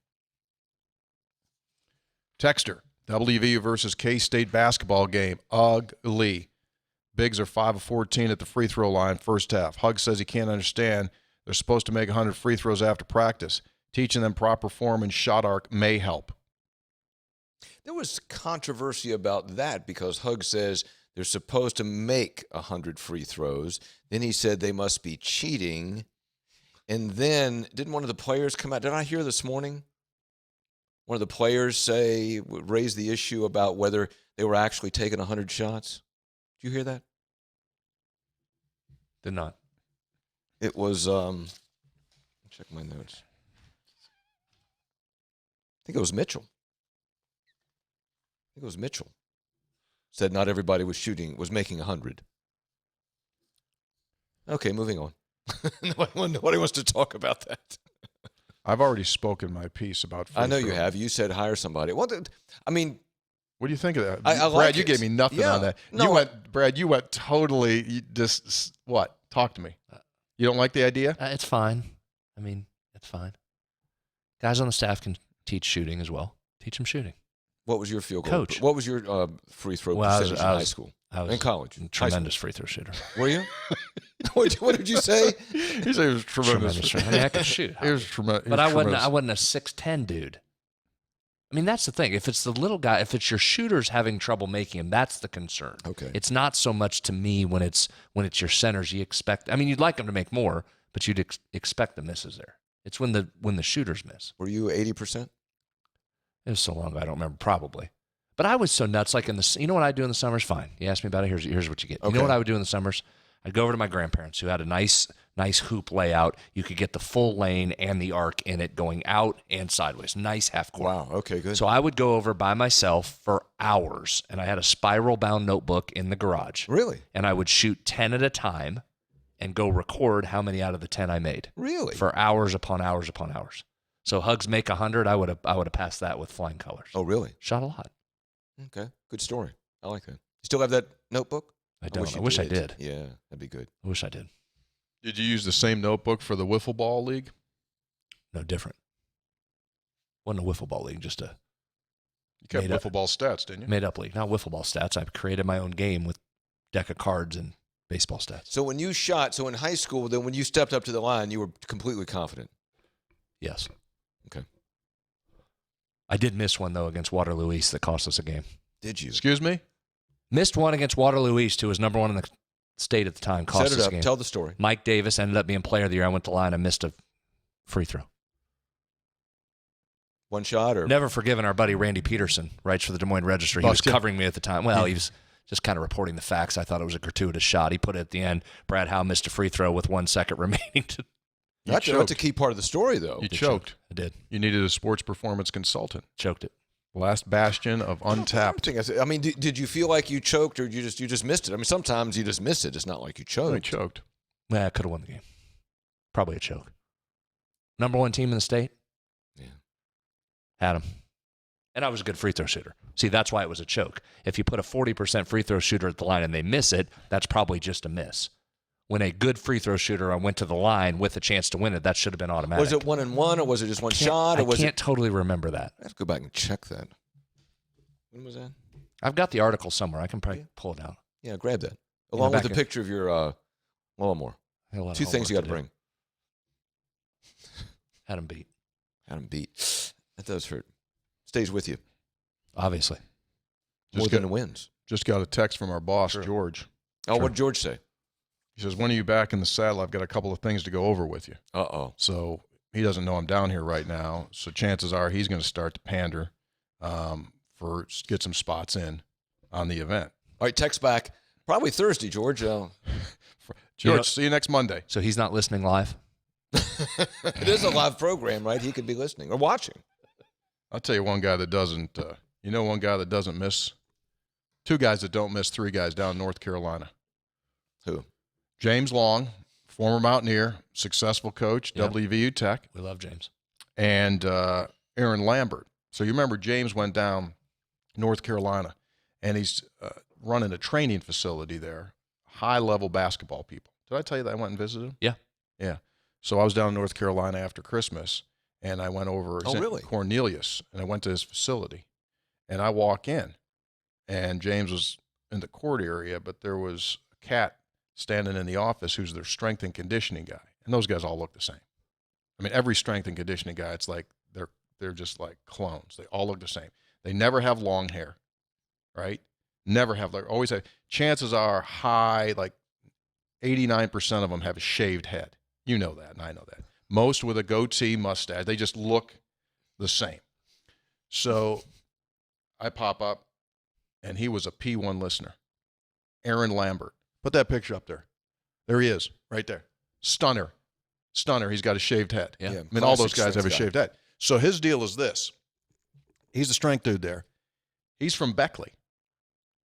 Texter, WVU versus K-State basketball game. Ugly. Bigs are 5 of 14 at the free throw line first half. Hug says he can't understand. They're supposed to make 100 free throws after practice. Teaching them proper form and shot arc may help. There was controversy about that because Hug says they're supposed to make 100 free throws. Then he said they must be cheating. And then didn't one of the players come out? Did I hear this morning? One of the players raise the issue about whether they were actually taking 100 shots. Did you hear that? Did not. It was, check my notes. I think it was Mitchell. Said not everybody was making 100. Okay, moving on. Nobody wants to talk about that. I've already spoken my piece about free I know you throw. have. You said hire somebody. What do you think of that? I Brad, like you it. gave me nothing Yeah. on that. No, You went totally what? Talk to me. You don't like the idea? It's fine. I mean, it's fine. Guys on the staff can teach shooting as well. Teach them shooting. What was your field goal? Coach. What was your free throw Well, percentage in high school? I was in college? a tremendous free throw shooter. Were you? What did you say? He said it was tremendous. I mean, I could shoot. It was tremendous. But I wasn't a 6'10" dude. I mean, that's the thing. If it's the little guy, if it's your shooters having trouble making him, that's the concern. Okay. It's not so much to me when it's your centers. You expect. I mean, you'd like them to make more, but you'd expect the misses there. It's when the shooters miss. Were you 80%? It was so long ago, I don't remember. Probably. But I was so nuts. Like you know what I do in the summers? Fine. You ask me about it. Here's what you get. Okay. You know what I would do in the summers? I'd go over to my grandparents who had a nice hoop layout. You could get the full lane and the arc in it going out and sideways. Nice half court. Wow. Okay, good. So I would go over by myself for hours, and I had a spiral-bound notebook in the garage. Really? And I would shoot 10 at a time and go record how many out of the 10 I made. Really? For hours upon hours upon hours. So Hugs make 100, I would have passed that with flying colors. Oh, really? Shot a lot. Okay. Good story. I like that. You still have that notebook? I don't. I you wish I did. Yeah, that'd be good. I wish I did. Did you use the same notebook for the wiffle ball league? No, different. Wasn't a wiffle ball league, just a You kept wiffle ball stats, didn't you? made up league. Not wiffle ball stats. I created my own game with deck of cards and baseball stats. So when you shot, in high school, then when you stepped up to the line, you were completely confident. Yes. Okay. I did miss one, though, against Waterloo East that cost us a game. Did you? Excuse me? Missed one against Waterloo East, who was number one in the state at the time. Cost Set us it a up. game. Tell the story. Mike Davis ended up being player of the year. I went to the line. I missed a free throw. One shot or? Never forgiven our buddy Randy Peterson, writes for the Des Moines Register. He was covering me at the time. Well, he was just kind of reporting the facts. I thought it was a gratuitous shot. He put it at the end. Brad Howe missed a free throw with 1 second remaining. That's a key part of the story, though. You choked. I did. You needed a sports performance consultant. Choked it. Last bastion of untapped. I mean, did you feel like you choked or you just missed it? I mean, sometimes you just miss it. It's not like you choked. I choked. Yeah, I could have won the game. Probably a choke. Number one team in the state? Yeah. Had him. And I was a good free throw shooter. See, that's why it was a choke. If you put a 40% free throw shooter at the line and they miss it, that's probably just a miss. When a good free throw shooter went to the line with a chance to win it, that should have been automatic. Was it 1-1 or was it just one shot? Or I can't totally remember that. I have to go back and check that. When was that? I've got the article somewhere. I can probably pull it out. Yeah, grab that. Along with the back picture of your lawnmower. Two things you got to bring. Had him beat. Had him beat. That does hurt. Stays with you. Obviously. More than the wins. Just got a text from our boss, Sure. George. Oh, what did George say? He says, when are you back in the saddle? I've got a couple of things to go over with you. Uh-oh. So he doesn't know I'm down here right now. So chances are he's going to start to pander get some spots in on the event. All right, text back. Probably Thursday, George. George, see you next Monday. So he's not listening live? It is a live program, right? He could be listening or watching. I'll tell you one guy that doesn't, one guy that doesn't miss, two guys that don't miss, three guys down in North Carolina. Who? James Long, former Mountaineer, successful coach, Yep. WVU Tech. We love James. And Aaron Lambert. So you remember James went down North Carolina, and he's running a training facility there, high-level basketball people. Did I tell you that I went and visited him? Yeah. Yeah. So I was down in North Carolina after Christmas, and I went over really? Cornelius, and I went to his facility. And I walk in, and James was in the court area, but there was a cat standing in the office who's their strength and conditioning guy. And those guys all look the same. I mean, every strength and conditioning guy, it's like they're just like clones. They all look the same. They never have long hair, right? Never have. They always have. Chances are high, like 89% of them have a shaved head. You know that, and I know that. Most with a goatee, mustache. They just look the same. So I pop up, and he was a P1 listener. Aaron Lambert. Put that picture up there. There he is, right there. Stunner. He's got a shaved head. Yeah. I mean, all those guys have a shaved head. So his deal is this. He's a strength dude there. He's from Beckley.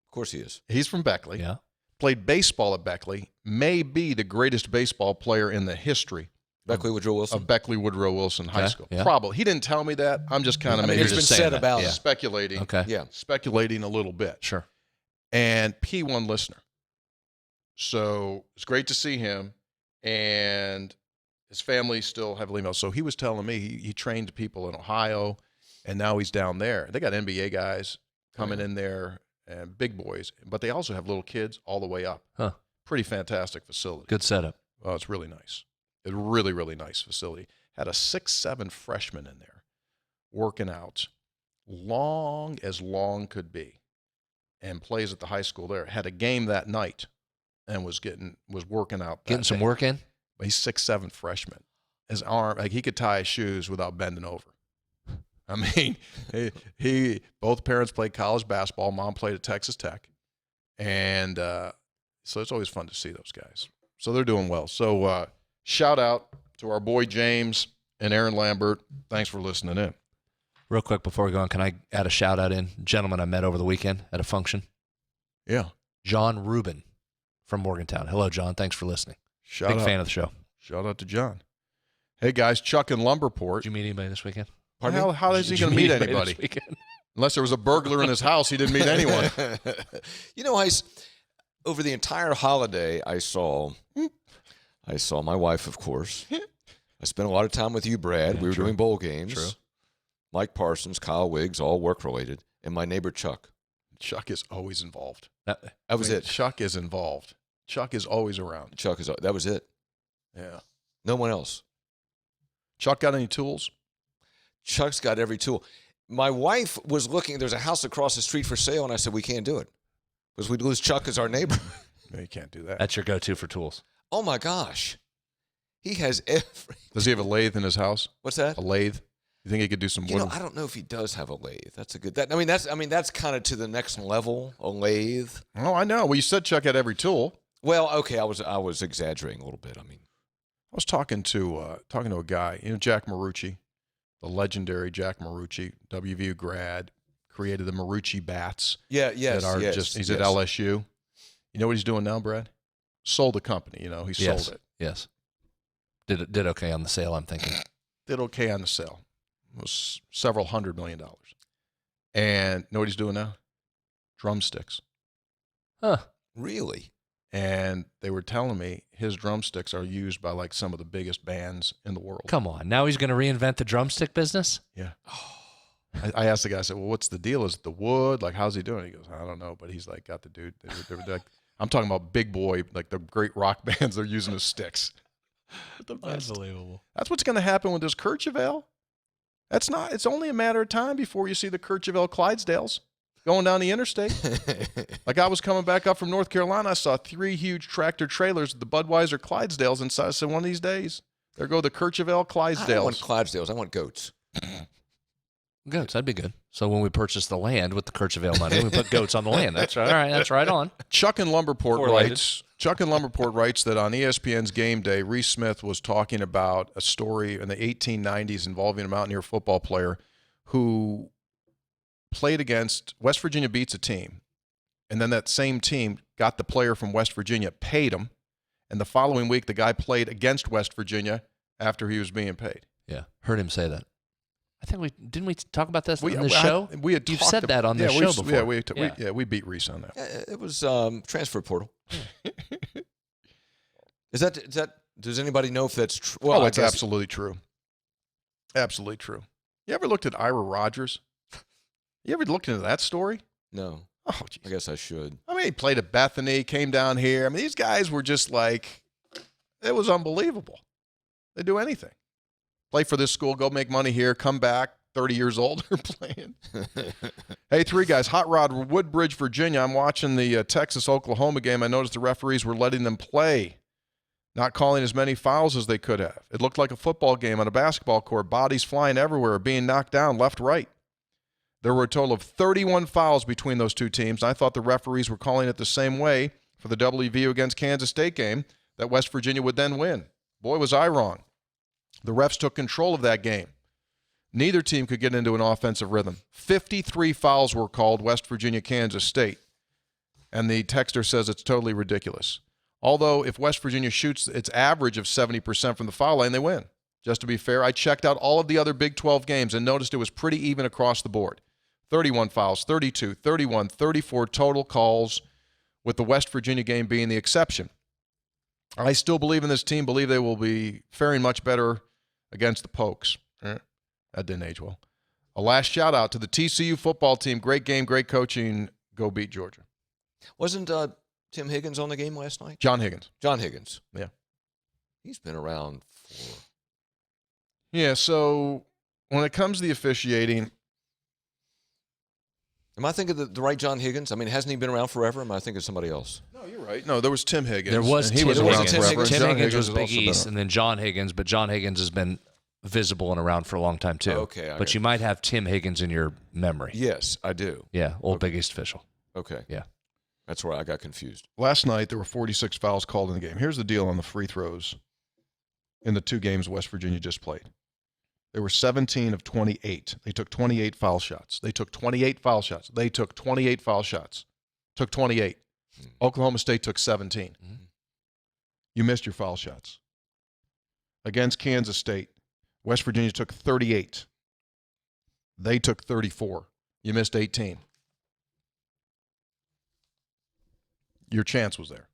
Of course he is. He's from Beckley. Yeah. Played baseball at Beckley. May be the greatest baseball player in the history Beckley Woodrow Wilson. of Beckley Woodrow Wilson High School. Yeah. Probably. He didn't tell me that. I'm just kind of I mean, maybe it's been just saying said that. about Yeah. it. speculating. Okay. Yeah. Speculating a little bit. Sure. And P1 listener. So it's great to see him. And his family's still heavily involved. So he was telling me he trained people in Ohio, and now he's down there. They got NBA guys coming in there and big boys, but they also have little kids all the way up. Huh. Pretty fantastic facility. Good setup. Oh, it's really nice. It's a really, really nice facility. Had a 6'7" freshman in there working out long as long could be, and plays at the high school there. Had a game that night and was working out. Getting some work in? He's 6'7" freshman. His arm, like he could tie his shoes without bending over. I mean, he both parents played college basketball. Mom played at Texas Tech, and so it's always fun to see those guys. So they're doing well. So shout out to our boy James and Aaron Lambert. Thanks for listening in. Real quick before we go on, can I add a shout out in? Gentleman I met over the weekend at a function. Yeah. John Rubin from Morgantown. Hello, John. Thanks for listening. Shout Big out. fan of the show. Shout out to John. Hey guys, Chuck in Lumberport. Did you meet anybody this weekend? How is he Did you going to meet anybody anybody? this weekend? Unless there was a burglar in his house, he didn't meet anyone. You know, over the entire holiday, I saw my wife, of course. I spent a lot of time with you, Brad. Yeah, We were true. doing bowl games. True. Mike Parsons, Kyle Wiggs, all work-related, and my neighbor Chuck. Chuck is always involved. That was it. Chuck is involved. Chuck is always around. That was it. Yeah. No one else. Chuck got any tools? Chuck's got every tool. My wife was looking. There's a house across the street for sale, and I said, we can't do it because we'd lose Chuck as our neighbor. No, you can't do that. That's your go-to for tools. Oh, my gosh. He has every. Does he have a lathe in his house? What's that? A lathe? You think he could do some You wood? know, I don't know if he does have a lathe. That's a good. That's kind of to the next level. A lathe. Oh, I know. Well, you said Chuck had every tool. Well, okay, I was exaggerating a little bit. I mean, I was talking to a guy, Jack Marucci, the legendary Jack Marucci, WVU grad, created the Marucci bats. yes, He's at LSU. You know what he's doing now, Brad? Sold the company. He sold it. Yes. Did okay on the sale, I'm thinking. Did okay on the sale. It was several $100 million. And you know what he's doing now? Drumsticks. Huh. Really? And they were telling me his drumsticks are used by like some of the biggest bands in the world. Come on. Now he's going to reinvent the drumstick business? Yeah. I asked the guy, I said, well, what's the deal? Is it the wood? Like, how's he doing? He goes, I don't know. But he's like, got the dude. They were like, I'm talking about big boy, like the great rock bands, they're using as sticks. Unbelievable. That's what's going to happen with this Kirchhoff. It's only a matter of time before you see the Kirchhoff Clydesdales going down the interstate. Like I was coming back up from North Carolina, I saw 3 huge tractor trailers with the Budweiser Clydesdales inside. I said, one of these days, there go the Kirchhoff Clydesdales. I don't want Clydesdales. I want goats. Goats, that'd be good. So when we purchase the land with the Kirchhoff money, we put goats on the land. That's right. All right, that's right on. Chuck in Lumberport Correlated. writes that on ESPN's Game Day, Reese Smith was talking about a story in the 1890s involving a Mountaineer football player who played against West Virginia, beats a team, and then that same team got the player from West Virginia, paid him, and the following week the guy played against West Virginia after he was being paid. Yeah, heard him say that. I think didn't we talk about this on the I- show? We had You've talked said that on the yeah, show we've- before. Yeah, we beat Reese on that. It was transfer portal. Is that? Does anybody know if that's true? Well, I It's guess- absolutely true. Absolutely true. You ever looked at Ira Rodgers? You ever looked into that story? No. Oh, geez. I guess I should. I mean, he played at Bethany, came down here. I mean, these guys were just like, it was unbelievable. They do anything. Play for this school, go make money here, come back, 30 years old, they're playing. Hey, three guys, Hot Rod, Woodbridge, Virginia. I'm watching the Texas-Oklahoma game. I noticed the referees were letting them play, not calling as many fouls as they could have. It looked like a football game on a basketball court, bodies flying everywhere, being knocked down left, right. There were a total of 31 fouls between those two teams. I thought the referees were calling it the same way for the WVU against Kansas State game that West Virginia would then win. Boy, was I wrong. The refs took control of that game. Neither team could get into an offensive rhythm. 53 fouls were called, West Virginia, Kansas State. And the texter says it's totally ridiculous. Although if West Virginia shoots its average of 70% from the foul line, they win. Just to be fair, I checked out all of the other Big 12 games and noticed it was pretty even across the board. 31 fouls, 32, 31, 34 total calls, with the West Virginia game being the exception. I still believe in this team, believe they will be faring much better against the Pokes. That didn't age well. A last shout-out to the TCU football team. Great game, great coaching. Go beat Georgia. Wasn't Tim Higgins on the game last night? John Higgins. John Higgins. Yeah. He's been around for... Yeah, so when it comes to the officiating... Am I thinking the right John Higgins? I mean, hasn't he been around forever? Am I thinking of somebody else? No, you're right. No, there was Tim Higgins. There was and he Tim was Higgins. around forever. Tim John Higgins was has Big also been East, around. and then John Higgins, but John Higgins has been visible and around for a long time too. Okay, but you might have Tim Higgins in your memory. Yes, I do. Yeah, old Big East official. Okay. Yeah. That's where I got confused. Last night, there were 46 fouls called in the game. Here's the deal on the free throws in the two games West Virginia just played. They were 17 of 28. They took 28 foul shots. They took 28 foul shots. They took 28 foul shots. Took 28. Oklahoma State took 17. You missed your foul shots. Against Kansas State, West Virginia took 38. They took 34. You missed 18. Your chance was there.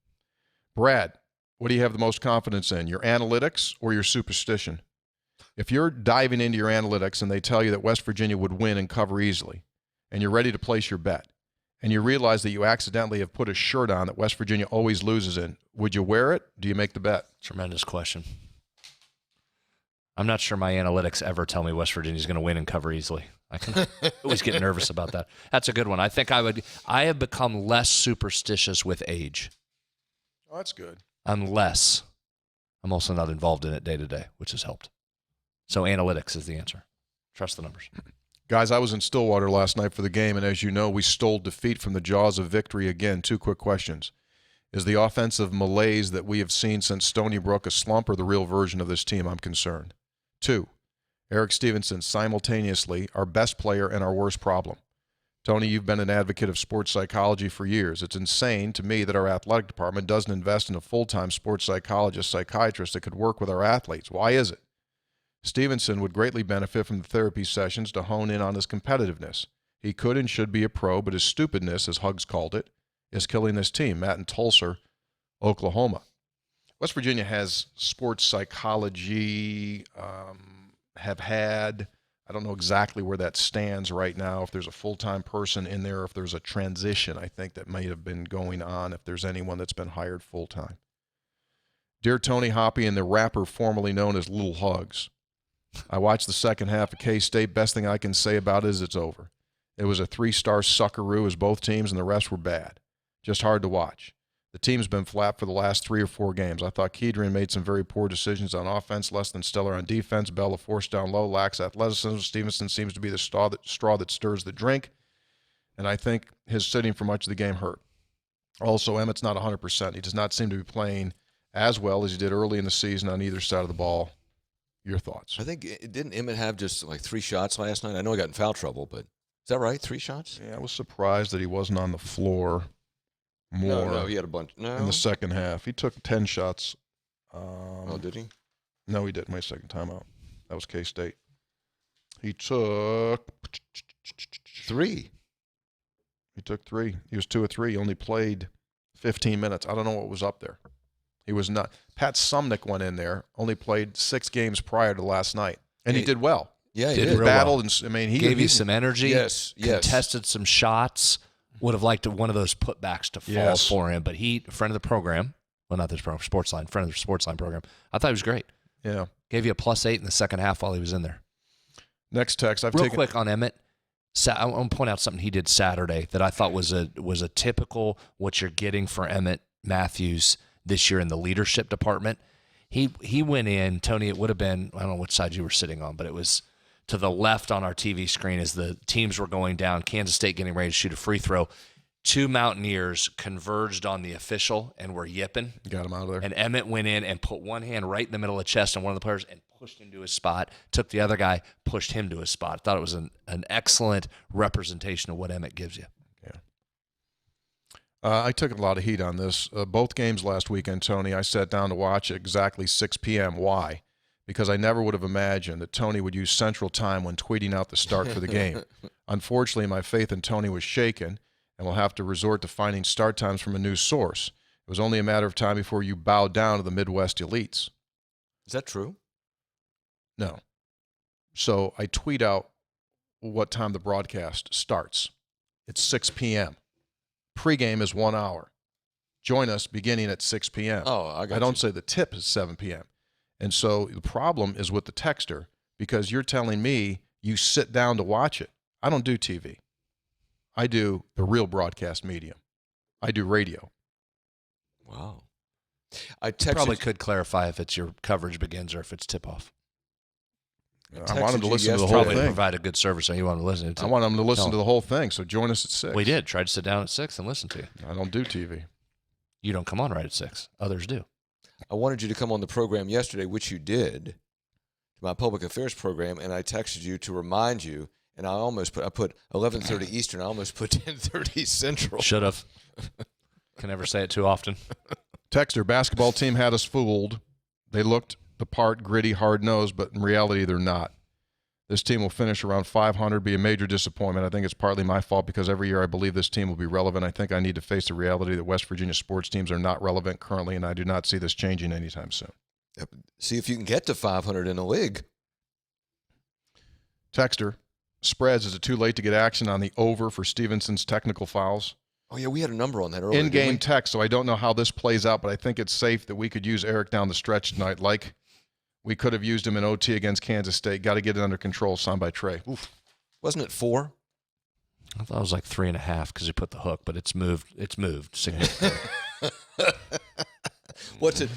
Brad, what do you have the most confidence in, your analytics or your superstition? If you're diving into your analytics and they tell you that West Virginia would win and cover easily, and you're ready to place your bet, and you realize that you accidentally have put a shirt on that West Virginia always loses in, would you wear it? Do you make the bet? Tremendous question. I'm not sure my analytics ever tell me West Virginia's going to win and cover easily. I can always get nervous about that. That's a good one. I think I have become less superstitious with age. Oh, that's good. Unless I'm also not involved in it day to day, which has helped. So analytics is the answer. Trust the numbers. Guys, I was in Stillwater last night for the game, and as you know, we stole defeat from the jaws of victory again. Two quick questions. Is the offensive malaise that we have seen since Stony Brook a slump or the real version of this team? I'm concerned. 2, Erik Stevenson, simultaneously our best player and our worst problem. Tony, you've been an advocate of sports psychology for years. It's insane to me that our athletic department doesn't invest in a full-time sports psychiatrist that could work with our athletes. Why is it? Stevenson would greatly benefit from the therapy sessions to hone in on his competitiveness. He could and should be a pro, but his stupidness, as Hugs called it, is killing this team. Matt in Tulsa, Oklahoma. West Virginia has sports psychology, have had, I don't know exactly where that stands right now, if there's a full-time person in there, if there's a transition, I think that may have been going on, if there's anyone that's been hired full-time. Dear Tony Hoppy and the rapper formerly known as Little Hugs, I watched the second half of K-State. Best thing I can say about it is it's over. It was a 3-star suckaroo as both teams, and the rest were bad. Just hard to watch. The team's been flat for the last 3 or 4 games. I thought Kedrian made some very poor decisions on offense, less than stellar on defense. Bell, forced down low, lacks athleticism. Stevenson seems to be the straw that stirs the drink, and I think his sitting for much of the game hurt. Also, Emmett's not 100%. He does not seem to be playing as well as he did early in the season on either side of the ball. Your thoughts? I think, didn't Emmett have just like 3 shots last night? I know he got in foul trouble, but is that right? 3 shots? Yeah, I was surprised that he wasn't on the floor more. No, he had a bunch. No. In the second half. He took 10 shots. Oh, did he? No, he didn't. My second time out. That was K-State. He took 3. He took 3. He was 2 of 3. He only played 15 minutes. I don't know what was up there. He was not. Pat Sumnick went in there, only played 6 games prior to last night, and he did well. Yeah, he Did did. real Battled, well. and I mean, he Gave you some energy. Yes. Contested some shots. would have liked one of those putbacks to fall Yes. for him, but he, friend of the program, well, not this program, Sportsline, friend of the Sportsline program. I thought he was great. Yeah. Gave you a +8 in the second half while he was in there. Next text. Real quick on Emmett. I want to point out something he did Saturday that I thought was a typical what you're getting for Emmett Matthews this year in the leadership department. He went in, Tony, it would have been, I don't know which side you were sitting on, but it was to the left on our TV screen as the teams were going down, Kansas State getting ready to shoot a free throw. 2 Mountaineers converged on the official and were yipping. Got him out of there. And Emmett went in and put one hand right in the middle of the chest on one of the players and pushed him to his spot, took the other guy, pushed him to his spot. I thought it was an excellent representation of what Emmett gives you. Yeah. I took a lot of heat on this. Both games last weekend, Tony, I sat down to watch at exactly 6 p.m. Why? Because I never would have imagined that Tony would use Central Time when tweeting out the start for the game. Unfortunately, my faith in Tony was shaken, and we'll have to resort to finding start times from a new source. It was only a matter of time before you bowed down to the Midwest elites. Is that true? No. So I tweet out what time the broadcast starts. It's 6 p.m. Pre-game is 1 hour. Join us beginning at 6 p.m. Oh, I got I don't you. say the tip is 7 p.m. And so the problem is with the texter because you're telling me you sit down to watch it. I don't do TV. I do the real broadcast medium. I do radio. Wow. I texted Probably could clarify if it's your coverage begins or if it's tip-off. I want him to you listen to the yesterday. whole Probably thing. provide a good service, so you want to listen to it. I want him to listen No. to the whole thing, so join us at 6. We did. Tried to sit down at 6 and listen to you. I don't do TV. You don't come on right at 6. Others do. I wanted you to come on the program yesterday, which you did, to my public affairs program, and I texted you to remind you, and I put 11:30 Eastern. I almost put 10:30 Central. Should have. Can never say it too often. Texter, basketball team had us fooled. They looked the part, gritty, hard-nosed, but in reality they're not. This team will finish around 500, be a major disappointment. I think it's partly my fault because every year I believe this team will be relevant. I think I need to face the reality that West Virginia sports teams are not relevant currently, and I do not see this changing anytime soon. See if you can get to 500 in a league. Texter, spreads, is it too late to get action on the over for Stevenson's technical fouls? Oh, yeah, we had a number on that earlier. didn't In-game we? text, so I don't know how this plays out, but I think it's safe that we could use Erik down the stretch tonight like we could have used him in OT against Kansas State. Got to get it under control, signed by Trey. Oof. Wasn't it 4? I thought it was like 3.5 because he put the hook, but it's moved. It's moved significantly. What's it?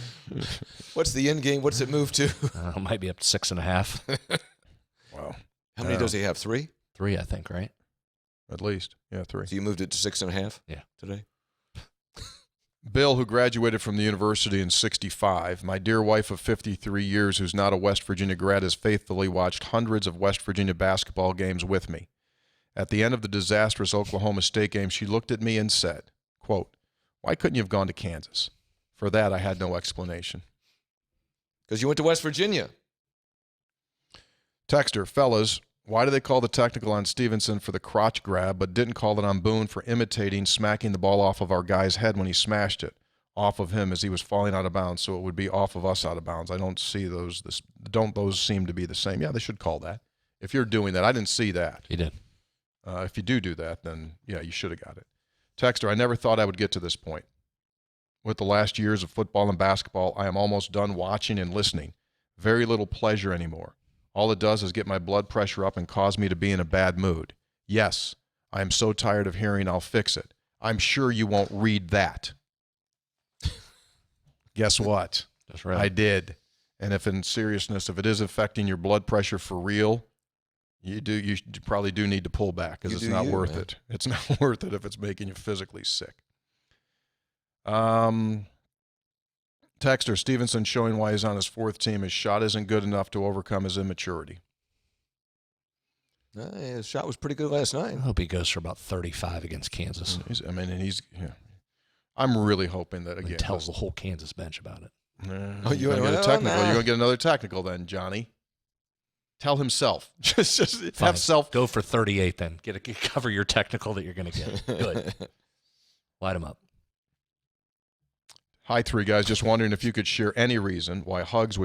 What's the end game? What's it move to? It might be up to 6.5. Wow. How many does he have? 3? 3, I think, right? At least. Yeah, 3. So you moved it to 6.5? Yeah. Today? Bill, who graduated from the university in 65, my dear wife of 53 years who's not a West Virginia grad, has faithfully watched hundreds of West Virginia basketball games with me. At the end of the disastrous Oklahoma State game, she looked at me and said, quote, "Why couldn't you have gone to Kansas?" For that, I had no explanation. Because you went to West Virginia. Texter, fellas, why do they call the technical on Stevenson for the crotch grab but didn't call it on Boone for imitating smacking the ball off of our guy's head when he smashed it off of him as he was falling out of bounds, so it would be off of us out of bounds? I don't see those. Don't those seem to be the same? Yeah, they should call that. If you're doing that, I didn't see that. He did. If you do that, then, yeah, you should have got it. Texter, I never thought I would get to this point. With the last years of football and basketball, I am almost done watching and listening. Very little pleasure anymore. All it does is get my blood pressure up and cause me to be in a bad mood. Yes, I am so tired of hearing I'll fix it. I'm sure you won't read that. Guess what? That's right. I did. And if in seriousness, if it is affecting your blood pressure for real, you probably do need to pull back because it's not worth it. It's not worth it if it's making you physically sick. Texter, Stevenson showing why he's on his 4th team. His shot isn't good enough to overcome his immaturity. His shot was pretty good last night. I hope he goes for about 35 against Kansas. I'm really hoping that, And again. tells the whole Kansas bench about it. You're going to get a technical. You're going to get another technical then, Johnny. Tell himself. just Fine. have self. Go for 38 then. Cover your technical that you're going to get. Good. Light him up. Hi, 3 guys. Just wondering if you could share any reason why Hugs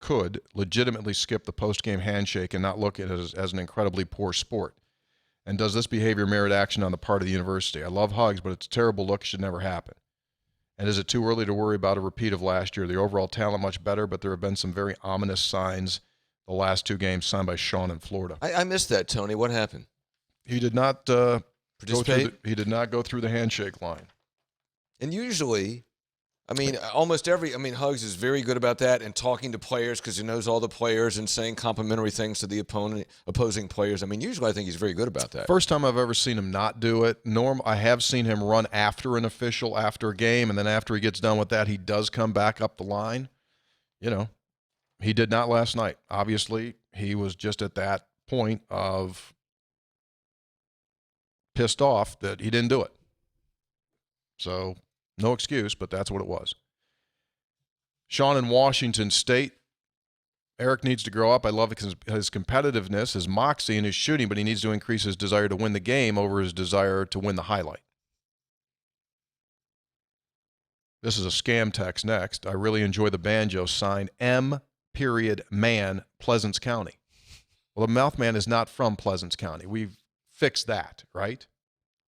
could legitimately skip the post-game handshake and not look at it as an incredibly poor sport. And does this behavior merit action on the part of the university? I love Hugs, but it's a terrible look. It should never happen. And is it too early to worry about a repeat of last year? The overall talent much better, but there have been some very ominous signs the last 2 games signed by Sean in Florida. I missed that, Tony. What happened? He did not Participate? he did not go through the handshake line. And usually, Hugs is very good about that and talking to players because he knows all the players and saying complimentary things to the opposing players. Usually I think he's very good about that. First time I've ever seen him not do it. I have seen him run after an official after a game, and then after he gets done with that, he does come back up the line. He did not last night. Obviously, he was just at that point of pissed off that he didn't do it. So, no excuse, but that's what it was. Sean in Washington State. Erik needs to grow up. I love his competitiveness, his moxie, and his shooting, but he needs to increase his desire to win the game over his desire to win the highlight. This is a scam text next. I really enjoy the banjo sign M.Man, Pleasance County. Well, the Mouth Man is not from Pleasance County. We've fixed that, right?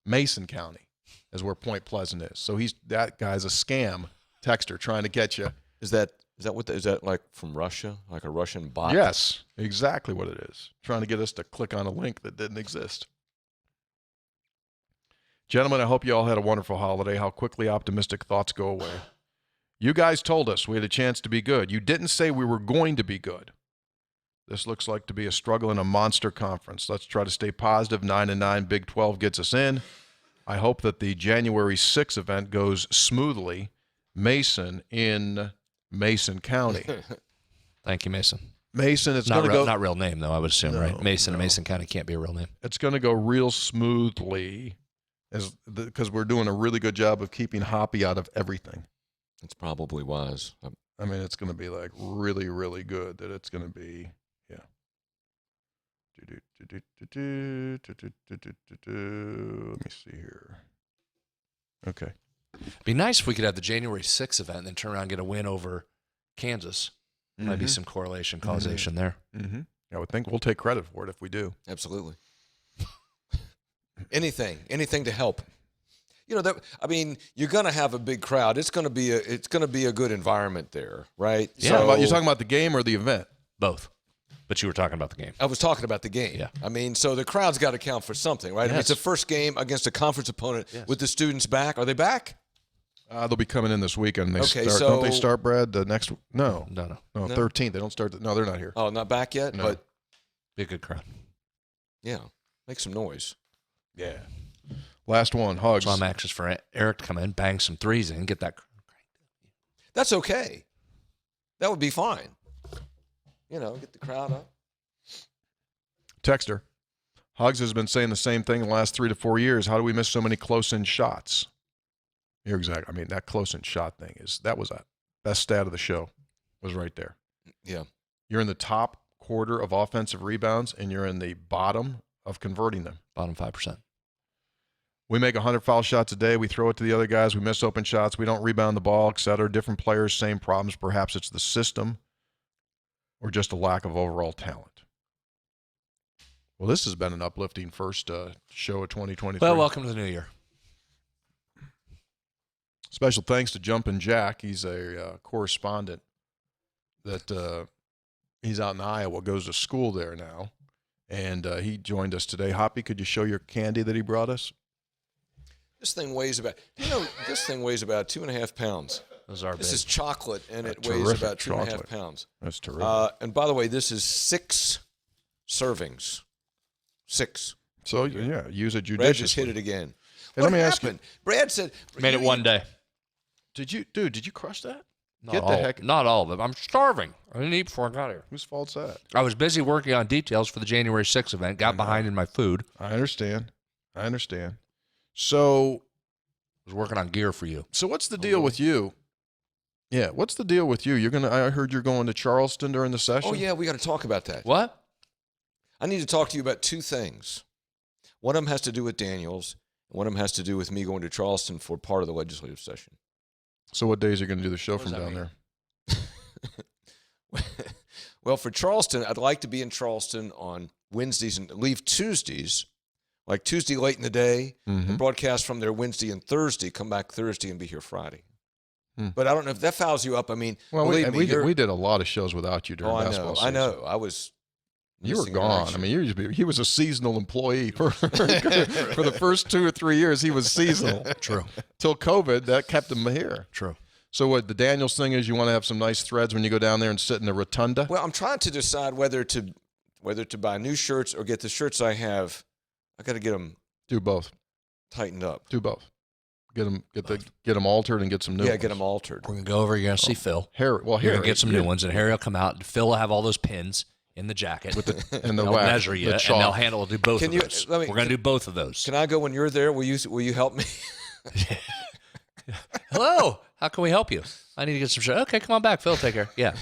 Mason County is where Point Pleasant is. So that guy's a scam texter trying to get you. Is that like from Russia, like a Russian bot? Yes, exactly what it is. Trying to get us to click on a link that didn't exist. Gentlemen, I hope you all had a wonderful holiday. How quickly optimistic thoughts go away. You guys told us we had a chance to be good. You didn't say we were going to be good. This looks like to be a struggle in a monster conference. Let's try to stay positive. 9-9, Big 12 gets us in. I hope that the January 6 event goes smoothly. Mason in Mason County. Thank you, Mason. Mason, it's going to go. Not real name, though, I would assume, right? Mason no. in Mason County can't be a real name. It's going to go real smoothly because we're doing a really good job of keeping Hoppy out of everything. It's probably wise. It's going to be like really, really good that it's going to be, yeah. Let me see here. Okay. It'd be nice if we could have the January 6th event and then turn around and get a win over Kansas. Might be some correlation, causation there. Mm-hmm. I would think we'll take credit for it if we do. Absolutely. Anything to help. You're going to have a big crowd. It's going to be a good environment there, right? Yeah. So, You're talking about the game or the event? Both. But you were talking about the game. I was talking about the game. Yeah. So the crowd's got to count for something, right? Yes. It's the first game against a conference opponent with the students back. Are they back? They'll be coming in this weekend. Don't they start, Brad, the next? No, 13th. They don't start. No, they're not here. Oh, not back yet? No. But Be a good crowd. yeah, make some noise. Yeah. Last one, Hugs. So I'm anxious for Erik to come in, bang some threes in, get that. That's okay. That would be fine. Get the crowd up. Texter. Hugs has been saying the same thing the last 3 to 4 years. How do we miss so many close-in shots? You're exactly. That close-in shot thing that was a best stat of the show. Was right there. Yeah. You're in the top quarter of offensive rebounds, and you're in the bottom of converting them. Bottom 5%. We make 100 foul shots a day. We throw it to the other guys. We miss open shots. We don't rebound the ball, et cetera. Different players, same problems. Perhaps it's the system or just a lack of overall talent. Well, this has been an uplifting first show of 2023. Well, welcome to the new year. Special thanks to Jumpin' Jack. He's a correspondent that he's out in Iowa, goes to school there now. And he joined us today. Hoppy, could you show your candy that he brought us? This thing weighs about 2.5 pounds. Those are This big. is chocolate, and it Terrific weighs about 2.5 chocolate. pounds. That's terrific. And by the way, this is 6 servings. 6. So, yeah, use it Brad judiciously. just hit it again. Hey, What let me ask happened? Brad said... Made it one day. Did you crush that? Not all of it. I'm starving. I didn't eat before I got here. Whose fault's that? I was busy working on details for the January 6th event. Got behind in my food. I understand. So Was working on gear for you. So what's the deal with you? Yeah, what's the deal with you? I heard you're going to Charleston during the session. Oh, yeah, we got to talk about that. What? I need to talk to you about 2 things. One of them has to do with Daniels, and one of them has to do with me going to Charleston for part of the legislative session. So what days are you going to do the show What from does that down mean? there? Well, for Charleston, I'd like to be in Charleston on Wednesdays and leave Tuesdays like Tuesday late in the day, and broadcast from there Wednesday and Thursday, come back Thursday and be here Friday. But I don't know if that fouls you up. I mean, Well, believe me, we did a lot of shows without you during basketball season. I know. I was. You were gone. I mean, he was a seasonal employee for the first 2 or 3 years. He was seasonal. True. Till COVID, that kept him here. True. So what the Daniels thing is, you want to have some nice threads when you go down there and sit in the rotunda? Well, I'm trying to decide whether to buy new shirts or get the shirts I have. I got to get them. Do both. Tightened up. Do both. Get them altered and get some new ones. Yeah, get them altered. We're going to go over. You're going to see Phil. Harry, You're going to get some new ones, and Harry will come out. Phil will have all those pins in the jacket. With the, and the they'll wax, measure you, the and chalk. they'll handle it. Do both of those. We're going to do both of those. Can I go when you're there? Will you help me? Hello. How can we help you? I need to get some shit. Okay, come on back. Phil, take care. Yeah.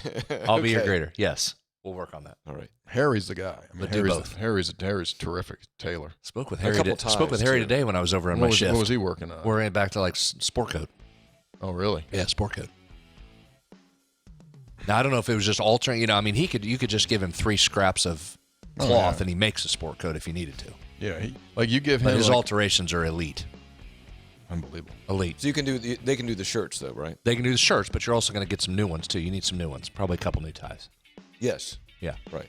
I'll be your grader. Yes. We'll work on that. All right. Harry's the guy. I mean, do both. Harry's terrific. Taylor. Spoke with A Harry. couple times, Spoke with Harry too. today when I was over on my shift. What was he working on? We're back to like sport coat. Oh, really? Yeah, sport coat. Now I don't know if it was just altering. You know, I mean, you could just give him 3 scraps of cloth and he makes a sport coat if you needed to. Yeah, you give him. But his alterations are elite. Unbelievable. Elite. So they can do the shirts though, right? They can do the shirts, but you're also going to get some new ones too. You need some new ones. Probably a couple new ties. Yes. Yeah. Right.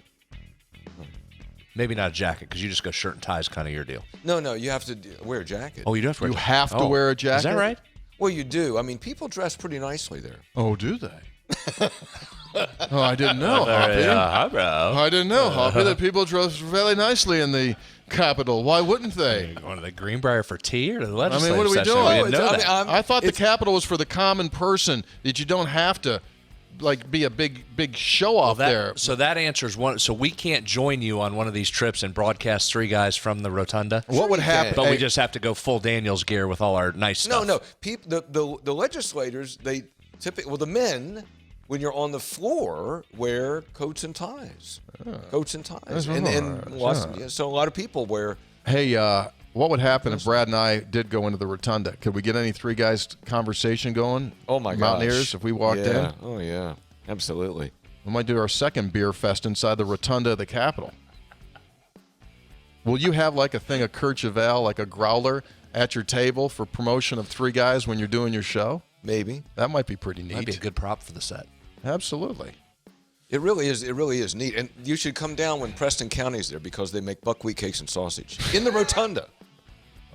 Maybe not a jacket because you just go shirt and ties kind of your deal. No, you have to wear a jacket. Oh, you do have to wear You have to wear a jacket? Is that right? Well, you do. I mean, people dress pretty nicely there. Oh, do they? Oh, I didn't know, Hoppy. Hi, bro. I didn't know, Hoppy, that people dress very nicely in the Capitol. Why wouldn't they? Going to the Greenbrier for tea or the I mean, legislative what are we session? doing? We didn't know that. I thought the Capitol was for the common person, that you don't have to, like, be a big show-off there. So that answers one. So we can't join you on one of these trips and broadcast 3 guys from the rotunda. What would happen? But we just have to go full Daniels gear with all our nice stuff. No. The legislators, they typically, well, the men, when you're on the floor, wear coats and ties. Coats and ties. So a lot of people wear. Hey, what would happen if Brad and I did go into the rotunda? Could we get any 3 guys conversation going? Oh, my gosh. Mountaineers, if we walked in? Oh, yeah. Absolutely. We might do our second beer fest inside the rotunda of the Capitol. Will you have like a thing of Courchevel, like a growler, at your table for promotion of 3 guys when you're doing your show? Maybe. That might be pretty neat. That'd be a good prop for the set. Absolutely. It really is neat. And you should come down when Preston County's there because they make buckwheat cakes and sausage in the rotunda.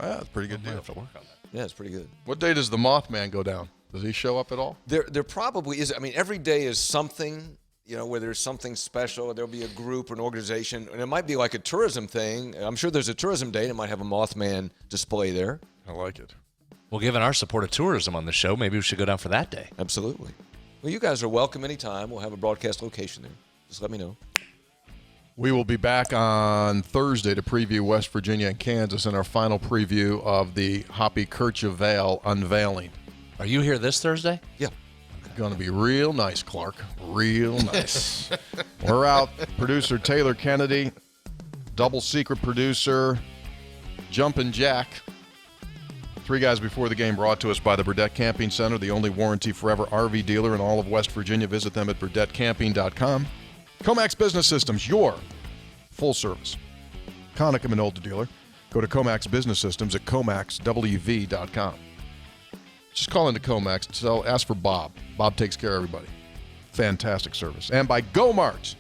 Wow, that's a pretty good We'll deal. have to work on that. Yeah, it's pretty good. What day does the Mothman go down? Does he show up at all? There probably is. I mean, every day is something, where there's something special. There'll be a group or an organization, and it might be like a tourism thing. I'm sure there's a tourism day, and it might have a Mothman display there. I like it. Well, given our support of tourism on the show, maybe we should go down for that day. Absolutely. Well, you guys are welcome anytime. We'll have a broadcast location there. Just let me know. We will be back on Thursday to preview West Virginia and Kansas in our final preview of the Hoppy Courchevel unveiling. Are you here this Thursday? Yeah. Going to be real nice, Clark. Real nice. We're out. Producer Taylor Kennedy, double secret producer, Jumpin' Jack. 3 guys before the game brought to us by the Burdette Camping Center, the only warranty forever RV dealer in all of West Virginia. Visit them at BurdetteCamping.com. Comax Business Systems, your full service Konica Minolta dealer. Go to Comax Business Systems at ComaxWV.com. Just call into Comax. Ask for Bob. Bob takes care of everybody. Fantastic service. And by GoMart.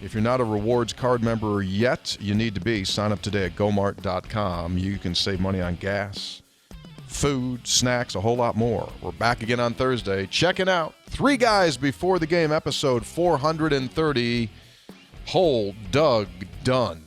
If you're not a rewards card member yet, you need to be. Sign up today at GoMart.com. You can save money on gas, food, snacks, a whole lot more. We're back again on Thursday. Checking out 3 guys before the game, episode 430. Hold Doug Dunn.